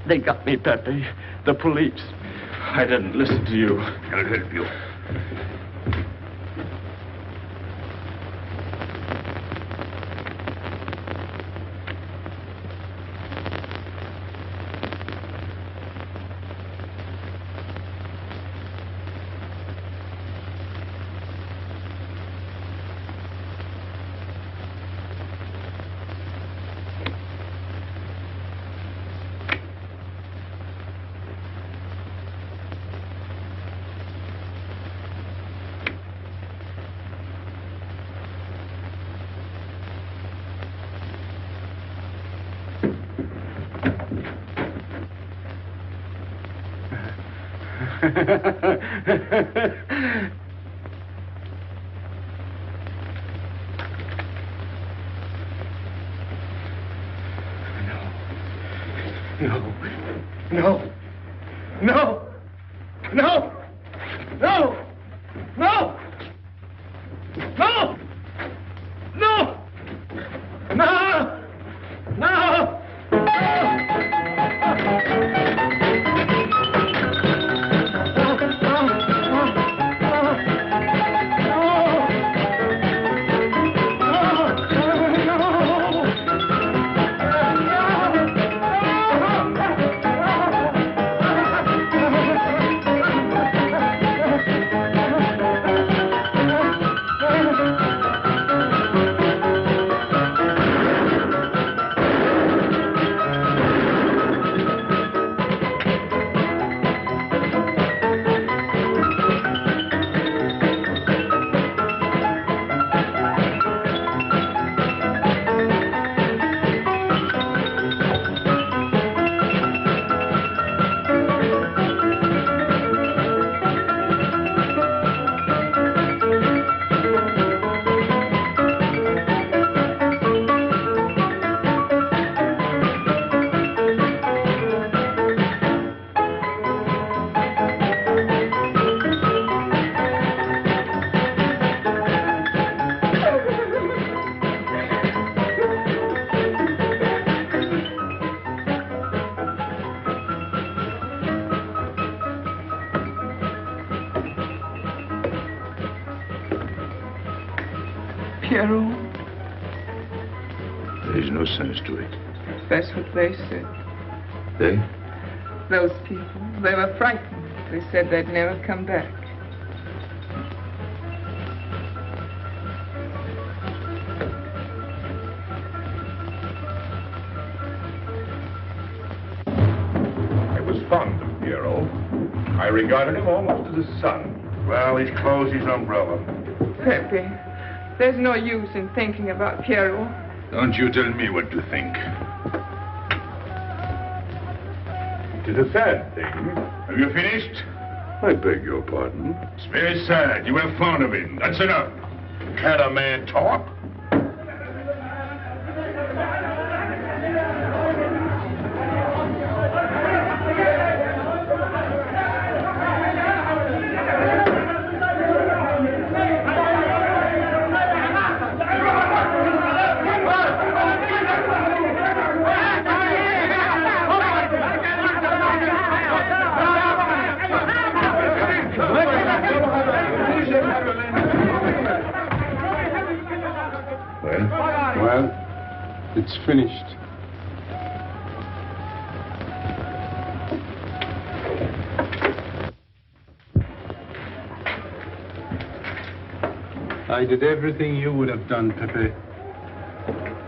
They got me, Pepe. The police. I didn't listen to you. I'll help you. No. No. No. No. No. No. No. No. No. Pierrot, There is no sense to it. that's what they said. They? Those people, they were frightened. They said they'd never come back. I was fond of Pierrot. I regarded him almost as a son. Well, he's closed his umbrella. Pepe, there's no use in thinking about Pierrot. Don't you tell me what to think. It is a sad thing. Have you finished? I beg your pardon. It's very sad. You were fond of him. That's enough. Can't a man talk? Well, it's finished. I did everything you would have done, Pepe.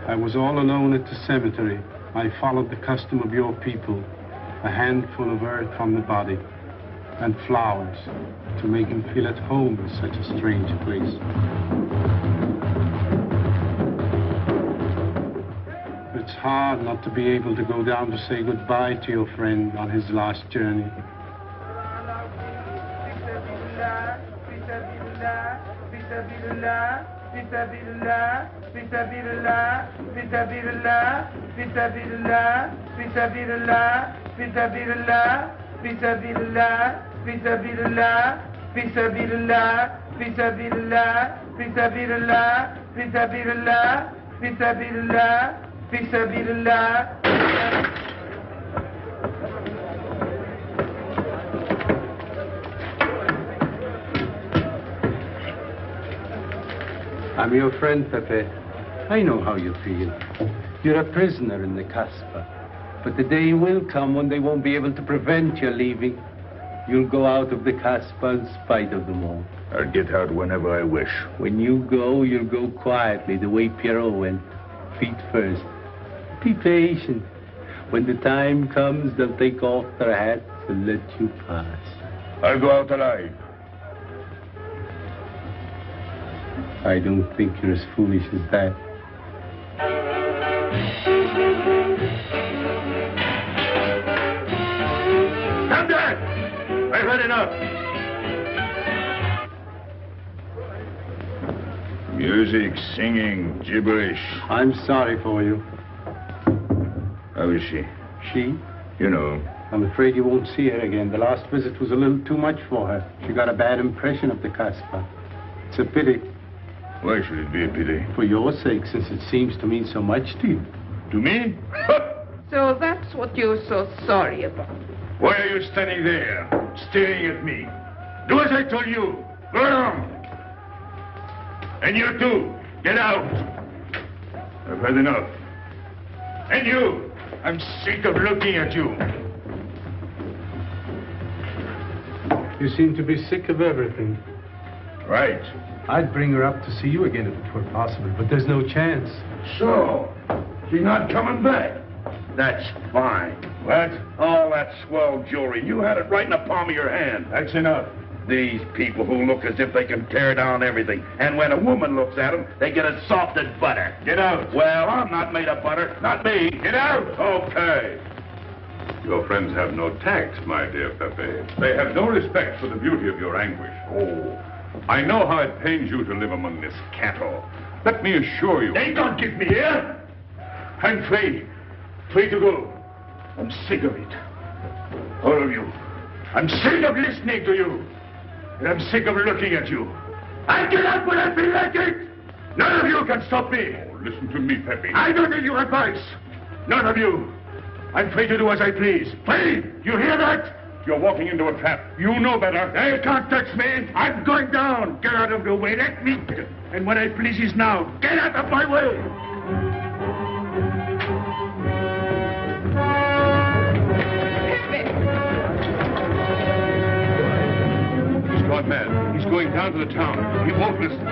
I was all alone at the cemetery. I followed the custom of your people, a handful of earth on the body, and flowers to make him feel at home in such a strange place. It's hard not to be able to go down to say goodbye to your friend on his last journey. I'm your friend, Pepe. I know how you feel. You're a prisoner in the Casbah. But the day will come when they won't be able to prevent your leaving. You'll go out of the Casbah in spite of them all. I'll get out whenever I wish. When you go, you'll go quietly, the way Pierrot went. Feet first. Be patient. When the time comes, they'll take off their hats and let you pass. I'll go out alive. I don't think you're as foolish as that. Stand there! I've had enough. Music, singing, gibberish. I'm sorry for you. How is she? She? You know. I'm afraid you won't see her again. The last visit was a little too much for her. She got a bad impression of the Casbah. It's a pity. Why should it be a pity? For your sake, since it seems to mean so much to you. To me? So that's what you're so sorry about. Why are you standing there, staring at me? Do as I told you. Go down. And you too, get out. I've had enough. And you, I'm sick of looking at you. You seem to be sick of everything. Right. I'd bring her up to see you again if it were possible, but there's no chance. So, she's not coming back. That's fine. What? All that swell jewelry. You had it right in the palm of your hand. That's enough. These people who look as if they can tear down everything. And when a woman looks at them, they get it soft as butter. Get out. Well, I'm not made of butter. Not me. Get out. Okay. Your friends have no tact, my dear Pepe. They have no respect for the beauty of your anguish. Oh, I know how it pains you to live among this cattle. Let me assure you... They don't keep me here. I'm free. Free to go. I'm sick of it. All of you. I'm sick of listening to you. And I'm sick of looking at you. I get up when I feel like it. None of you can stop me. Oh, listen to me, Pepe. I don't need your advice. None of you. I'm free to do as I please. Free! You hear that? You're walking into a trap. You know better. They can't touch me. I'm going down. Get out of the way. Let me. And when I please is now. Get out of my way. He's gone mad. He's going down to the town. He won't listen.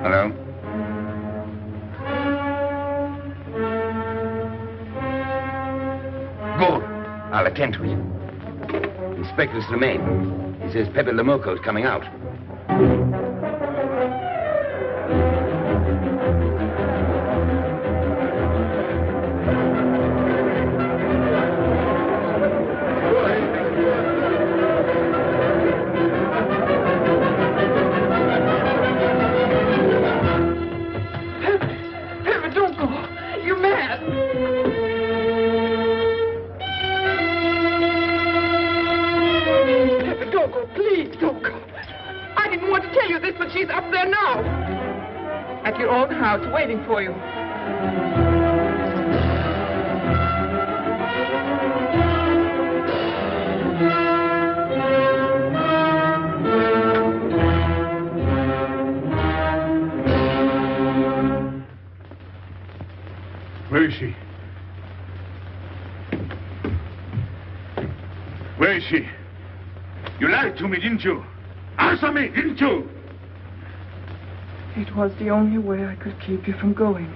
Hello? Good. I'll attend to it. Inspector Slimane. He says Pepe Le Moko's coming out. Pepe, don't go. You're mad. Pepe, don't go. Please, don't go. I didn't want to tell you this, but she's up there now. At your own house, waiting for you. Where is she? Where is she? You lied to me, didn't you? Answer me, didn't you? It was the only way I could keep you from going.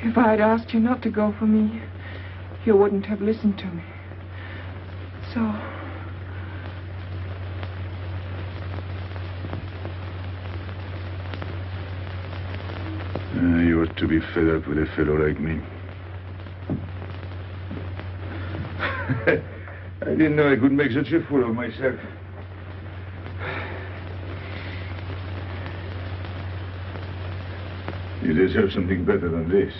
If I had asked you not to go for me, you wouldn't have listened to me. So... You ought to be fed up with a fellow like me. I didn't know I could make such a fool of myself. You deserve something better than this.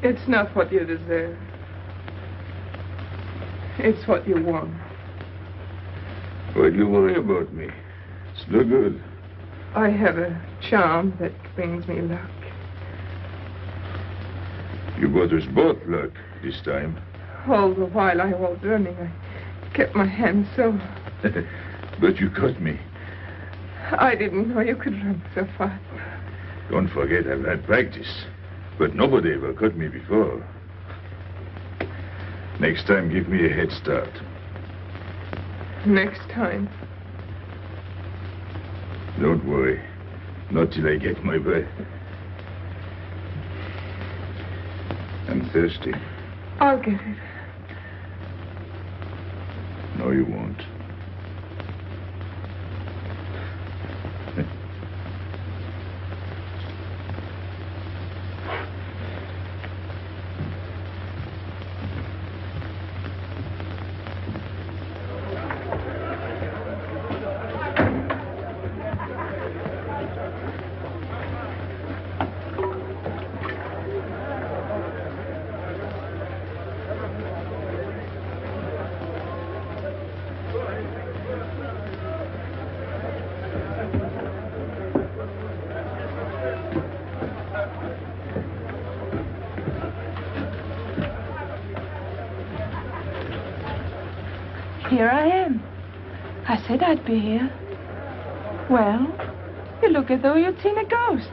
It's not what you deserve. It's what you want. Why do you worry about me? It's no good. I have a charm that brings me luck. You brought us both luck this time. All the while I was running, I kept my hand so... But you caught me. I didn't know you could run so fast. Don't forget I've had practice. But nobody ever caught me before. Next time, give me a head start. Next time. Don't worry. Not till I get my breath. I'm thirsty. I'll get it. No, you won't. Here I am. I said I'd be here. Well, you look as though you'd seen a ghost.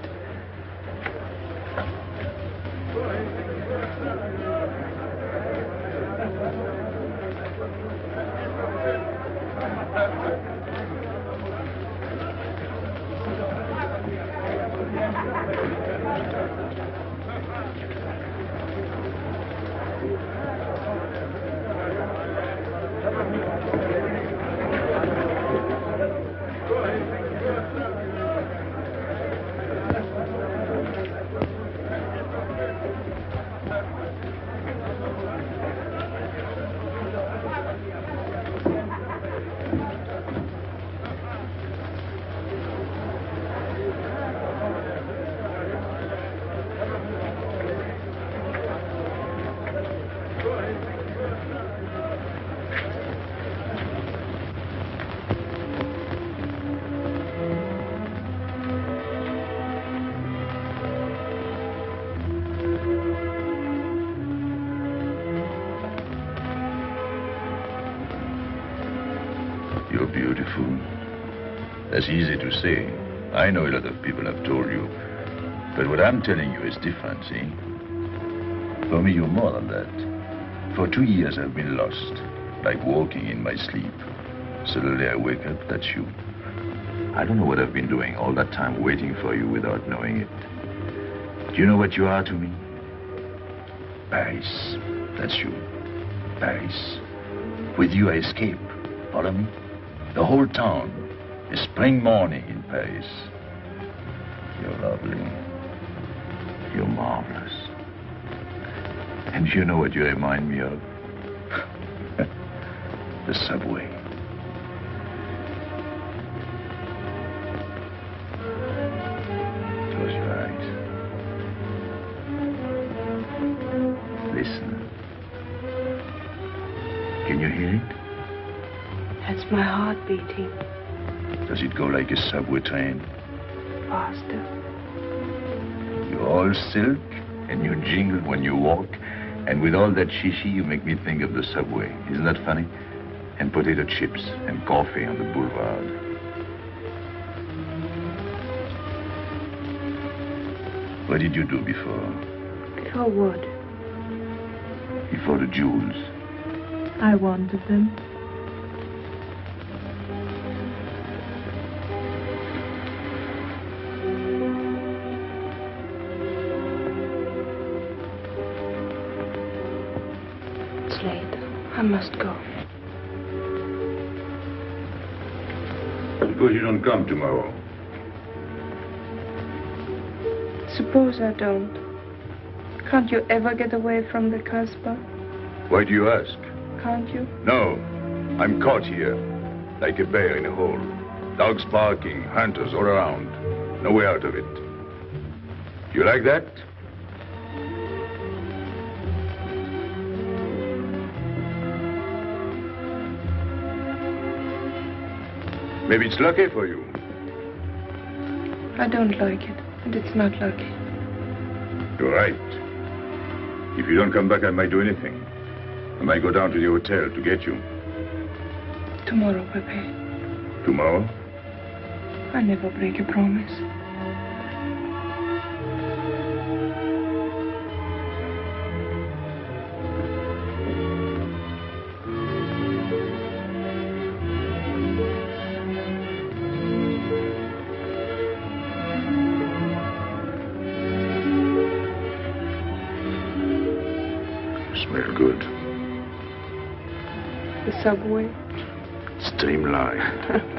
You're beautiful. That's easy to say. I know a lot of people have told you. But what I'm telling you is different, see? For me, you're more than that. For 2 years, I've been lost, like walking in my sleep. Suddenly, I wake up, that's you. I don't know what I've been doing all that time waiting for you without knowing it. Do you know what you are to me? Paris. That's you. Paris. With you, I escape. Follow me? The whole town. A spring morning in Paris. You're lovely. You're marvelous. And you know what you remind me of? The subway. Close your eyes. Listen. Can you hear it? That's my heart beating. Does it go like a subway train? Faster. You're all silk and you jingle when you walk. And with all that shishi, you make me think of the subway. Isn't that funny? And potato chips and coffee on the boulevard. What did you do before? Before what? Before the jewels. I wanted them. It's late. I must go. Suppose you don't come tomorrow. Suppose I don't. Can't you ever get away from the Casbah? Why do you ask? Can't you? No. I'm caught here, like a bear in a hole. Dogs barking, hunters all around. No way out of it. You like that? Maybe it's lucky for you. I don't like it, and it's not lucky. You're right. If you don't come back, I might do anything. I might go down to the hotel to get you. Tomorrow, Pepe. Tomorrow? I never break a promise. Smell good. The subway. Streamlined.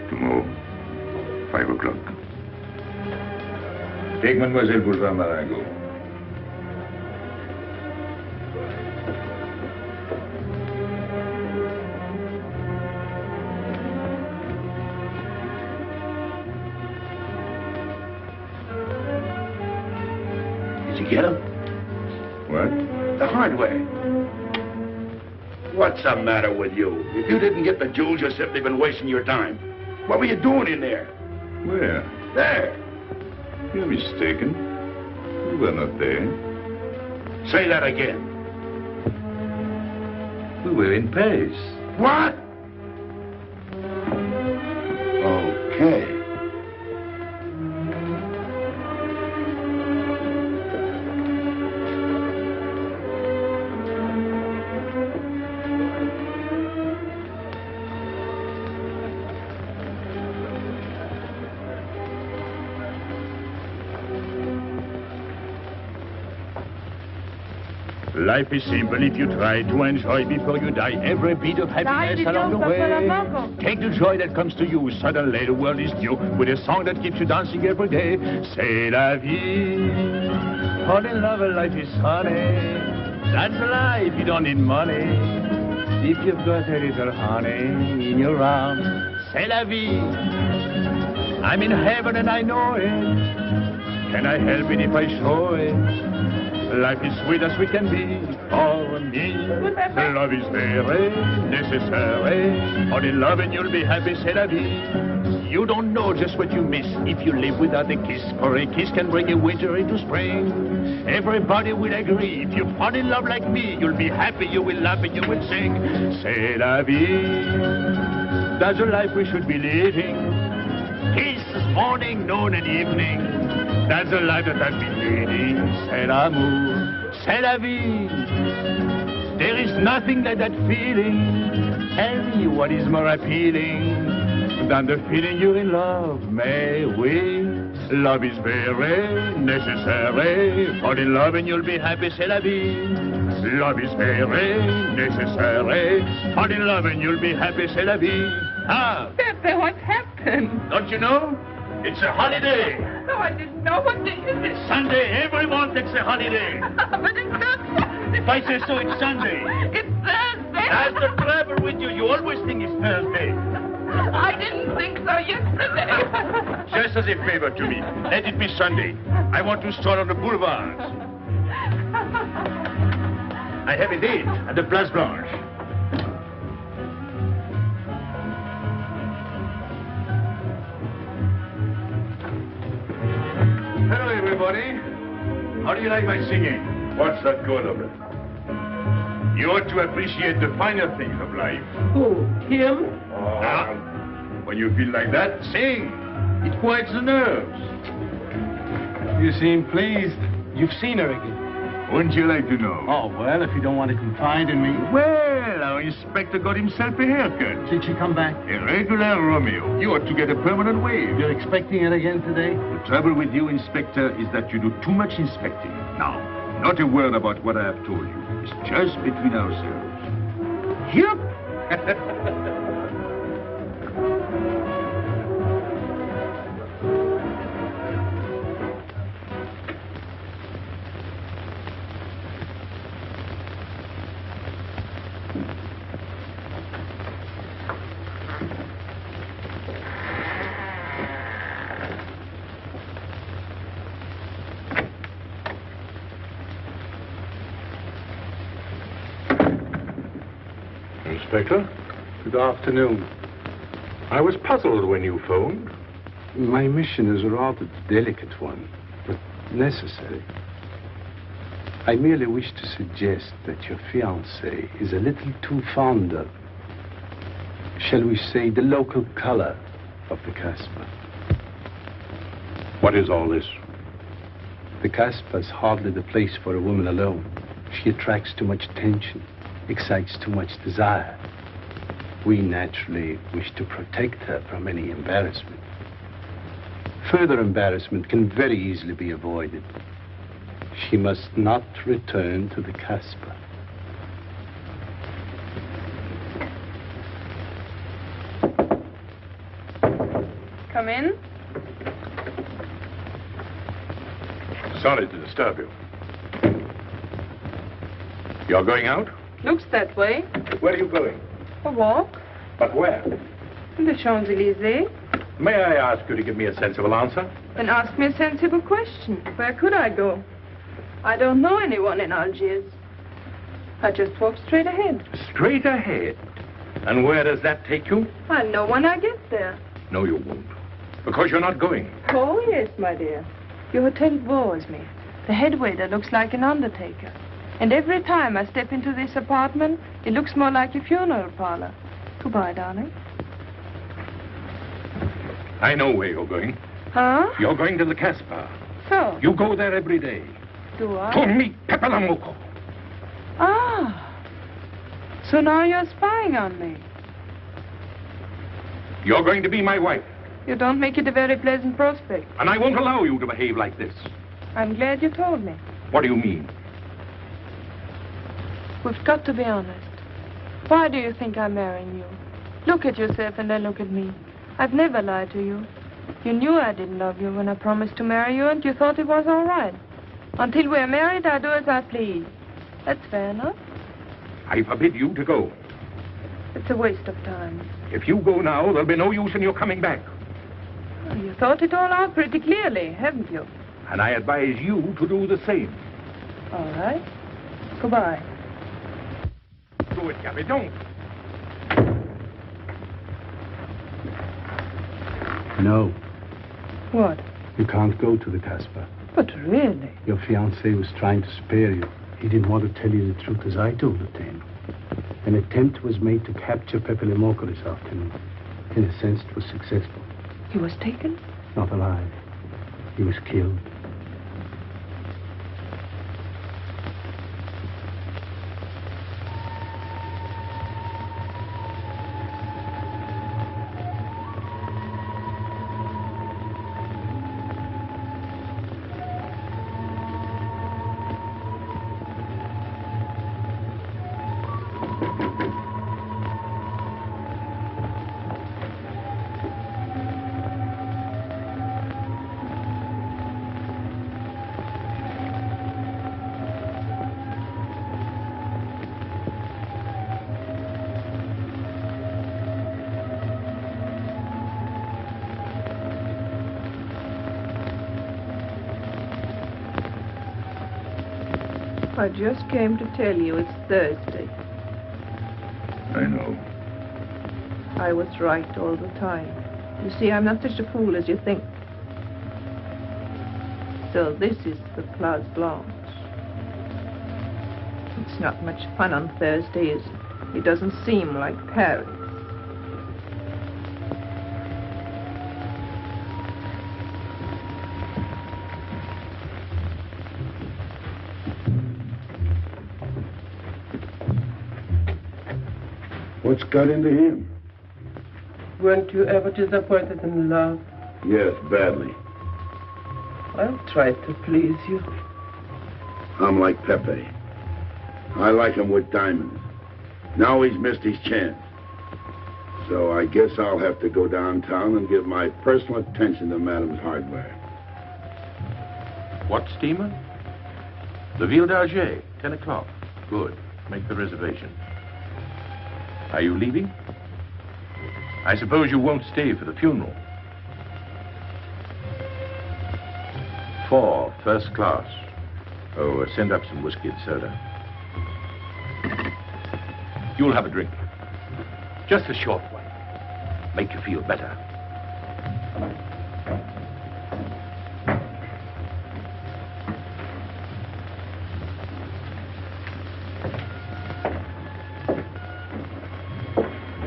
Tomorrow, 5 o'clock. Take Mademoiselle Boulevard Marengo. Did you get him? What? The hardware. What's the matter with you? If you didn't get the jewels, you've simply been wasting your time. What were you doing in there? Where? There. You're mistaken. You were not there. Say that again. We were in Paris. What? Okay. Life is simple if you try to enjoy before you die every bit of happiness along the way. Take the joy that comes to you. Suddenly the world is new with a song that keeps you dancing every day. C'est la vie. Fall in love and life is funny. That's life, you don't need money. If you've got a little honey in your arms, c'est la vie. I'm in heaven and I know it. Can I help it if I show it? Life is sweet as we can be for me. Love is very necessary. Fall in love and you'll be happy, c'est la vie. You don't know just what you miss if you live without a kiss. For a kiss can bring a winter into spring. Everybody will agree. If you fall in love like me, you'll be happy, you will laugh and you will sing. C'est la vie. That's the life we should be living. Kiss morning, noon and evening. That's the life that I've been leading. C'est l'amour, c'est la vie. There is nothing like that feeling. Tell me what is more appealing than the feeling you're in love, may we? Love is very necessary. Fall in love and you'll be happy, c'est la vie. Love is very necessary. Fall in love and you'll be happy, c'est la vie. Ah! Pepe, what happened? Don't you know? It's a holiday. No, I didn't know. What day is it? Sunday. Everyone takes a holiday. But it's not Sunday. If I say so, it's Sunday. It's Thursday. That's the trouble with you. You always think it's Thursday. I didn't think so yesterday. Just as a favor to me, let it be Sunday. I want to stroll on the boulevards. I have a date at the Place Blanche. Hello, everybody. How do you like my singing? What's that good of it? You ought to appreciate the finer things of life. Who? Him? When you feel like that, sing. It quiets the nerves. You seem pleased. You've seen her again. Wouldn't you like to know? Oh, well, if you don't want to confide in me. Well, our inspector got himself a haircut. Did she come back? A regular Romeo. You ought to get a permanent wave. You're expecting it again today? The trouble with you, Inspector, is that you do too much inspecting. Now, not a word about what I have told you. It's just between ourselves. Yep. Inspector. Good afternoon. I was puzzled when you phoned. My mission is a rather delicate one, but necessary. I merely wish to suggest that your fiancé is a little too fond of, shall we say, the local color of the Casbah. What is all this? The Casbah is hardly the place for a woman alone. She attracts too much attention, excites too much desire. We naturally wish to protect her from any embarrassment. Further embarrassment can very easily be avoided. She must not return to the Casbah. Come in. Sorry to disturb you. You're going out? Looks that way. Where are you going? A walk. But where? In the Champs-Élysées. May I ask you to give me a sensible answer? Then ask me a sensible question. Where could I go? I don't know anyone in Algiers. I just walk straight ahead. Straight ahead? And where does that take you? I'll know when I get there. No, you won't. Because you're not going. Oh, yes, my dear. Your hotel bores me. The head waiter looks like an undertaker. And every time I step into this apartment, it looks more like a funeral parlor. Goodbye, darling. I know where you're going. Huh? You're going to the Casbah. So? You go there every day. Do I? To meet Pepe Le Moko. Ah. So now you're spying on me. You're going to be my wife. You don't make it a very pleasant prospect. And I won't allow you to behave like this. I'm glad you told me. What do you mean? We've got to be honest. Why do you think I'm marrying you? Look at yourself and then look at me. I've never lied to you. You knew I didn't love you when I promised to marry you, and you thought it was all right. Until we're married, I do as I please. That's fair enough. I forbid you to go. It's a waste of time. If you go now, there'll be no use in your coming back. Well, you thought it all out pretty clearly, haven't you? And I advise you to do the same. All right. Goodbye. Do it, Gaby, don't. No. What? You can't go to the Casbah. But really? Your fiancé was trying to spare you. He didn't want to tell you the truth as I told the tale. An attempt was made to capture Pepe Le Moko this afternoon. In a sense, it was successful. He was taken? Not alive. He was killed. I just came to tell you it's Thursday. I know. I was right all the time. You see, I'm not such a fool as you think. So this is the Place Blanche. It's not much fun on Thursday, is it? It doesn't seem like Paris. What's got into him? Weren't you ever disappointed in love? Yes, badly. I'll try to please you. I'm like Pepe. I like him with diamonds. Now he's missed his chance. So I guess I'll have to go downtown and give my personal attention to Madame's hardware. What steamer? The Ville d'Alger, 10 o'clock. Good. Make the reservation. Are you leaving? I suppose you won't stay for the funeral. 4, first class. Oh, send up some whiskey and soda. You'll have a drink. Just a short one. Make you feel better.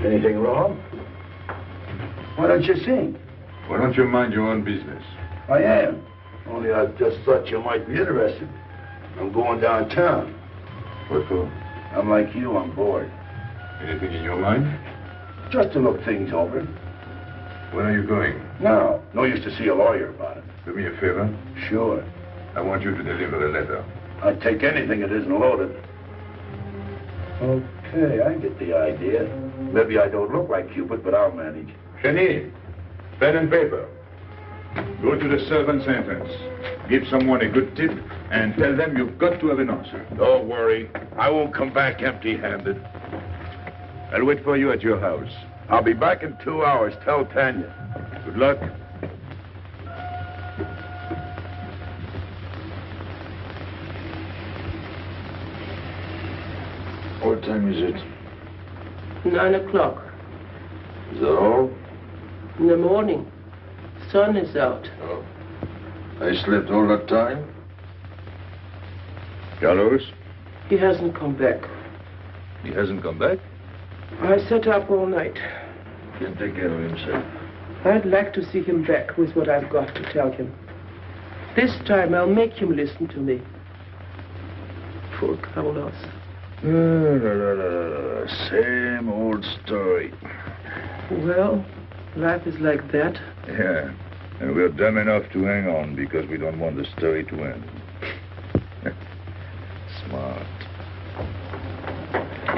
Anything wrong? Why don't you sing? Why don't you mind your own business? I am. Only I just thought you might be interested. I'm going downtown. What for? I'm like you, I'm bored. Anything in your mind? Just to look things over. When are you going? No. No use to see a lawyer about it. Do me a favor. Sure. I want you to deliver the letter. I'd take anything that isn't loaded. Okay, I get the idea. Maybe I don't look like Cupid, but I'll manage. Jenny, pen and paper. Go to the servant's entrance. Give someone a good tip and tell them you've got to have an answer. Don't worry. I won't come back empty-handed. I'll wait for you at your house. I'll be back in 2 hours. Tell Tanya. Good luck. What time is it? 9 o'clock. Is that all? In the morning. Sun is out. Oh. I slept all that time? Carlos? He hasn't come back. He hasn't come back? I sat up all night. Can take care of himself. I'd like to see him back with what I've got to tell him. This time I'll make him listen to me. Poor Carlos. Same old story. Well, life is like that. Yeah, and we're dumb enough to hang on because we don't want the story to end. Smart.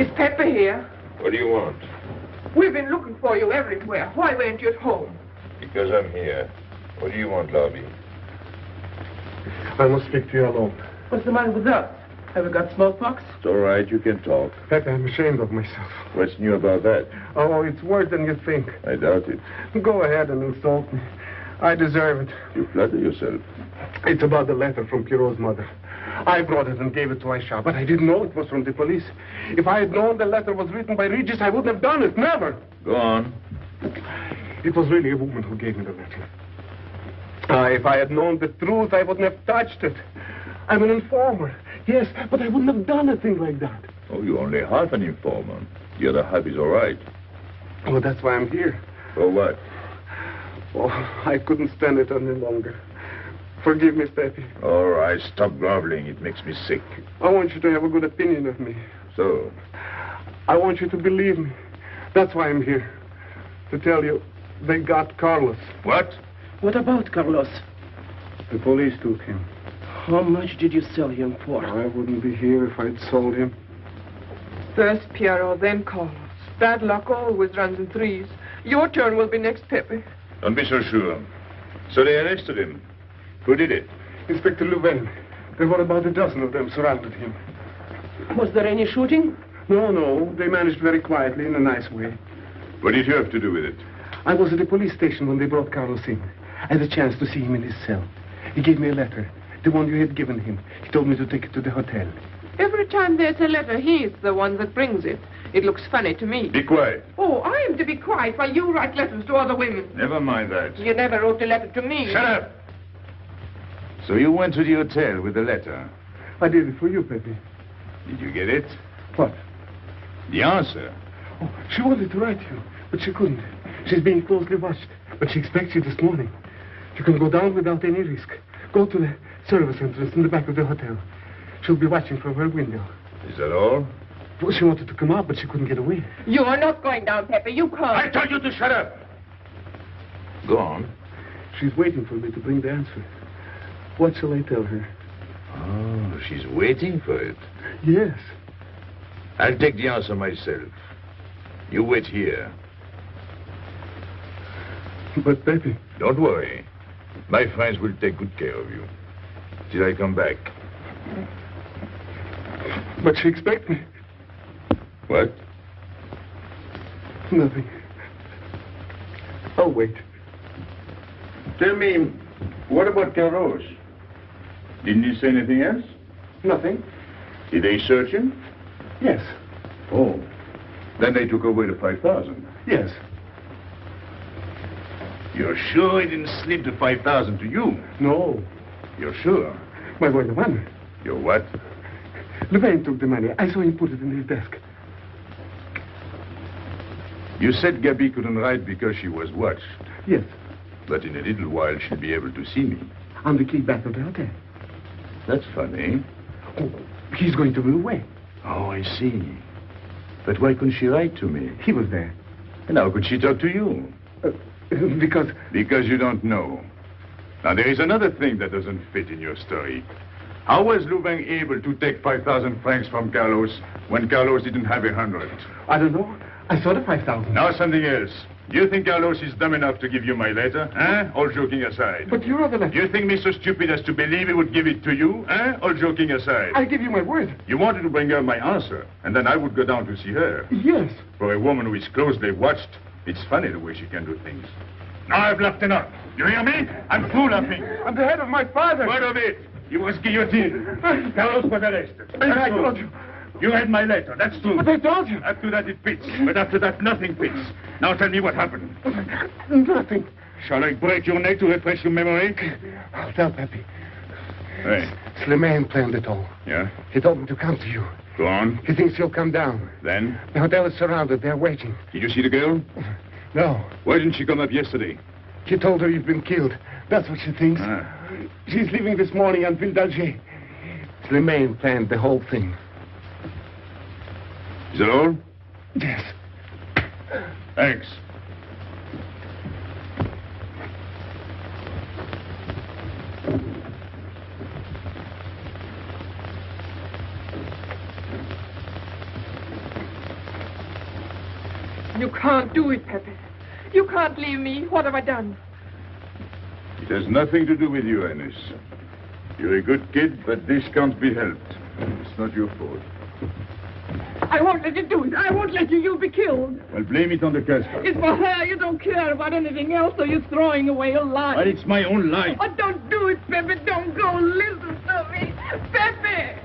Is Pepe here? What do you want? We've been looking for you everywhere. Why weren't you at home? Because I'm here. What do you want, Lobby? I must speak to you alone. What's the matter with us? Have we got smallpox? It's all right, you can talk. Pepe, I'm ashamed of myself. What's new about that? Oh, it's worse than you think. I doubt it. Go ahead and insult me. I deserve it. You flatter yourself. It's about the letter from Pierrot's mother. I brought it and gave it to Aisha, but I didn't know it was from the police. If I had known the letter was written by Regis, I wouldn't have done it. Never. Go on. It was really a woman who gave me the letter. If I had known the truth, I wouldn't have touched it. I'm an informer. Yes, but I wouldn't have done a thing like that. Oh, you're only half an informer. The other half is all right. Well, that's why I'm here. For what? Oh, I couldn't stand it any longer. Forgive me, Pepe. All right, stop groveling. It makes me sick. I want you to have a good opinion of me. So? I want you to believe me. That's why I'm here. To tell you, they got Carlos. What? What about Carlos? The police took him. How much did you sell him for? I wouldn't be here if I'd sold him. First Pierrot, then Carlos. Bad luck always runs in threes. Your turn will be next, Pepe. Don't be so sure. So they arrested him. Who did it? Inspector Louvain. There were about a dozen of them surrounded him. Was there any shooting? No. They managed very quietly, in a nice way. What did you have to do with it? I was at the police station when they brought Carlos in. I had a chance to see him in his cell. He gave me a letter, the one you had given him. He told me to take it to the hotel. Every time there's a letter, he's the one that brings it. It looks funny to me. Be quiet. Oh, I am to be quiet while you write letters to other women. Never mind that. You never wrote a letter to me. Shut up! So you went to the hotel with the letter? I did it for you, Pepe. Did you get it? What? The answer. Oh, she wanted to write you, but she couldn't. She's being closely watched, but she expects you this morning. You can go down without any risk. Go to the service entrance in the back of the hotel. She'll be watching from her window. Is that all? Well, she wanted to come out, but she couldn't get away. You are not going down, Pepe. You can't. I told you to shut up! Go on. She's waiting for me to bring the answer. What shall I tell her? Oh, she's waiting for it. Yes. I'll take the answer myself. You wait here. But, Pepe... Don't worry. My friends will take good care of you. Till I come back. But she expects me. What? Nothing. I'll wait. Tell me, what about Carlos? Didn't he say anything else? Nothing. Did they search him? Yes. Oh. Then they took away the 5,000. Yes. You're sure he didn't slip the 5,000 to you? No. You're sure? My boy, the money. Your what? Louvain took the money. I saw him put it in his desk. You said Gaby couldn't write because she was watched. Yes. But in a little while, she'll be able to see me. On the key back of the hotel. That's funny. Oh, he's going to move away. Oh, I see. But why couldn't she write to me? He was there. And how could she talk to you? Because... Because you don't know. Now, there is another thing that doesn't fit in your story. How was Louvain able to take 5,000 francs from Carlos when Carlos didn't have 100? I don't know. I saw the 5,000. Now something else. Do you think Carlos is dumb enough to give you my letter? All joking aside. But you wrote the letter. You think me so stupid as to believe he would give it to you? All joking aside. I give you my word. You wanted to bring her my answer, and then I would go down to see her. Yes. For a woman who is closely watched, it's funny the way she can do things. Now I've laughed enough. You hear me? I'm through laughing. I'm the head of my father. What of it? He was guillotined. Carlos was arrested. I told you. You read my letter, that's true. But I told you. Up to that it fits, but after that nothing fits. Now tell me what happened. Nothing. Shall I break your neck to refresh your memory? I'll tell Pepe. Hey. Slimane planned it all. Yeah? He told me to come to you. Go on. He thinks you'll come down. Then? The hotel is surrounded. They're waiting. Did you see the girl? No. Why didn't she come up yesterday? She told her you've been killed. That's what she thinks. She's leaving this morning on Ville d'Alger. Slimane planned the whole thing. Is that all? Yes. Thanks. You can't do it, Pepe. You can't leave me. What have I done? It has nothing to do with you, Ines. You're a good kid, but this can't be helped. It's not your fault. I won't let you do it. I won't let you. You'll be killed. Well, blame it on the Casbah. It's for her. You don't care about anything else, so you're throwing away your life. Well, it's my own life. Oh, don't do it, Pepe. Don't go. Listen to me. Pepe!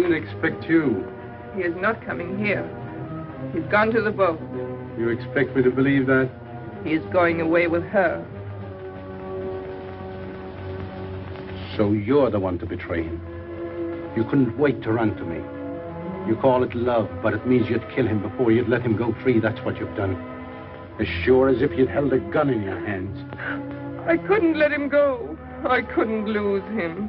didn't expect you. He is not coming here. He's gone to the boat. You expect me to believe that? He is going away with her. So you're the one to betray him. You couldn't wait to run to me. You call it love, but it means you'd kill him before you'd let him go free. That's what you've done. As sure as if you'd held a gun in your hands. I couldn't let him go. I couldn't lose him.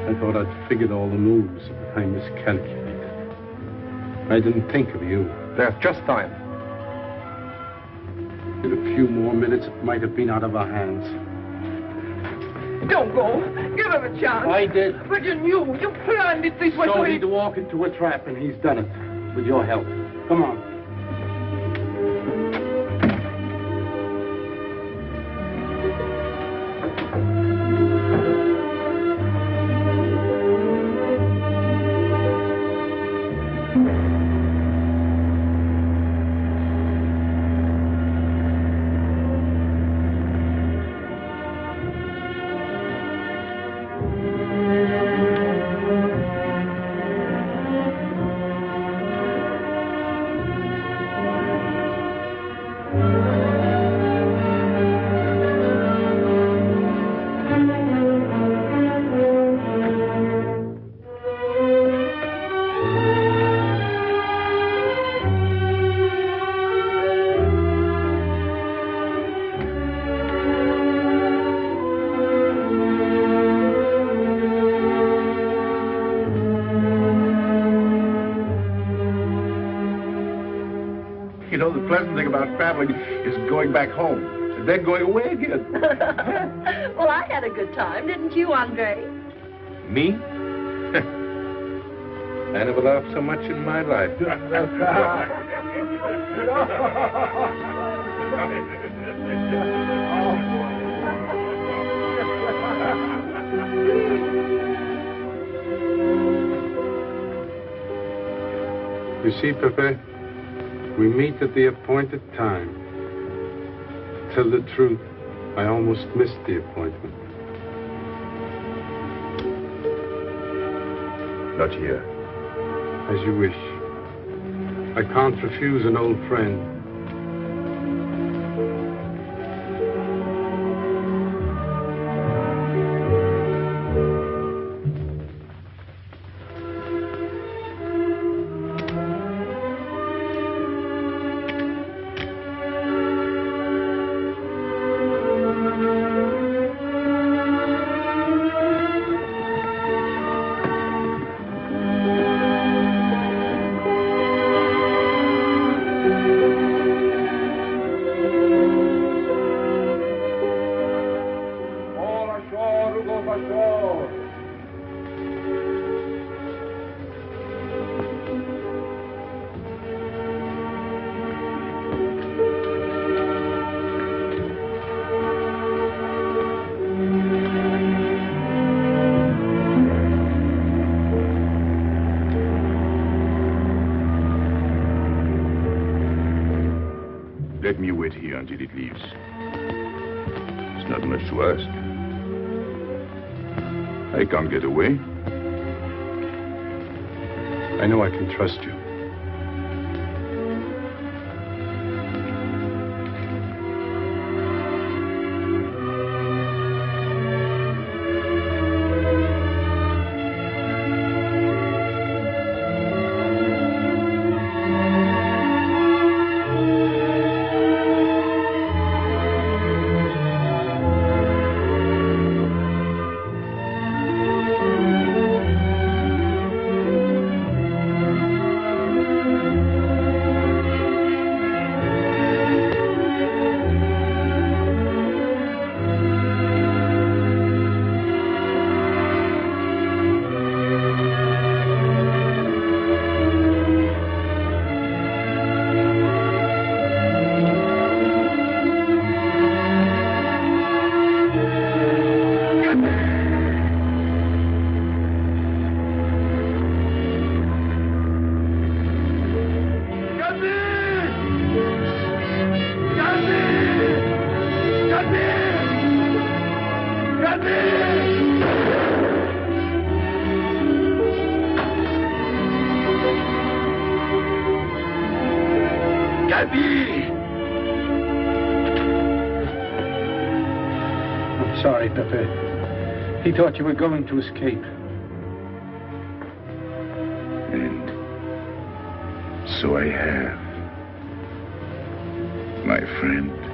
I thought I'd figured all the moves, but I miscalculated. I didn't think of you. There's just time. In a few more minutes, it might have been out of our hands. Don't go. Give him a chance. I did. But you knew. You planned it this way. So he'd walk into a trap, and he's done it. With your help. Come on. You know, the pleasant thing about traveling is going back home. And then going away again. Well, I had a good time, didn't you, Andre? Me? I never laughed so much in my life. You see, Pepe, we meet at the appointed time. To tell the truth, I almost missed the appointment. Not here. As you wish. I can't refuse an old friend. Let me wait here until it leaves. It's not much to ask. I can't get away. I know I can trust you. Gaby! I'm sorry, Pepe. He thought you were going to escape. And so I have, my friend.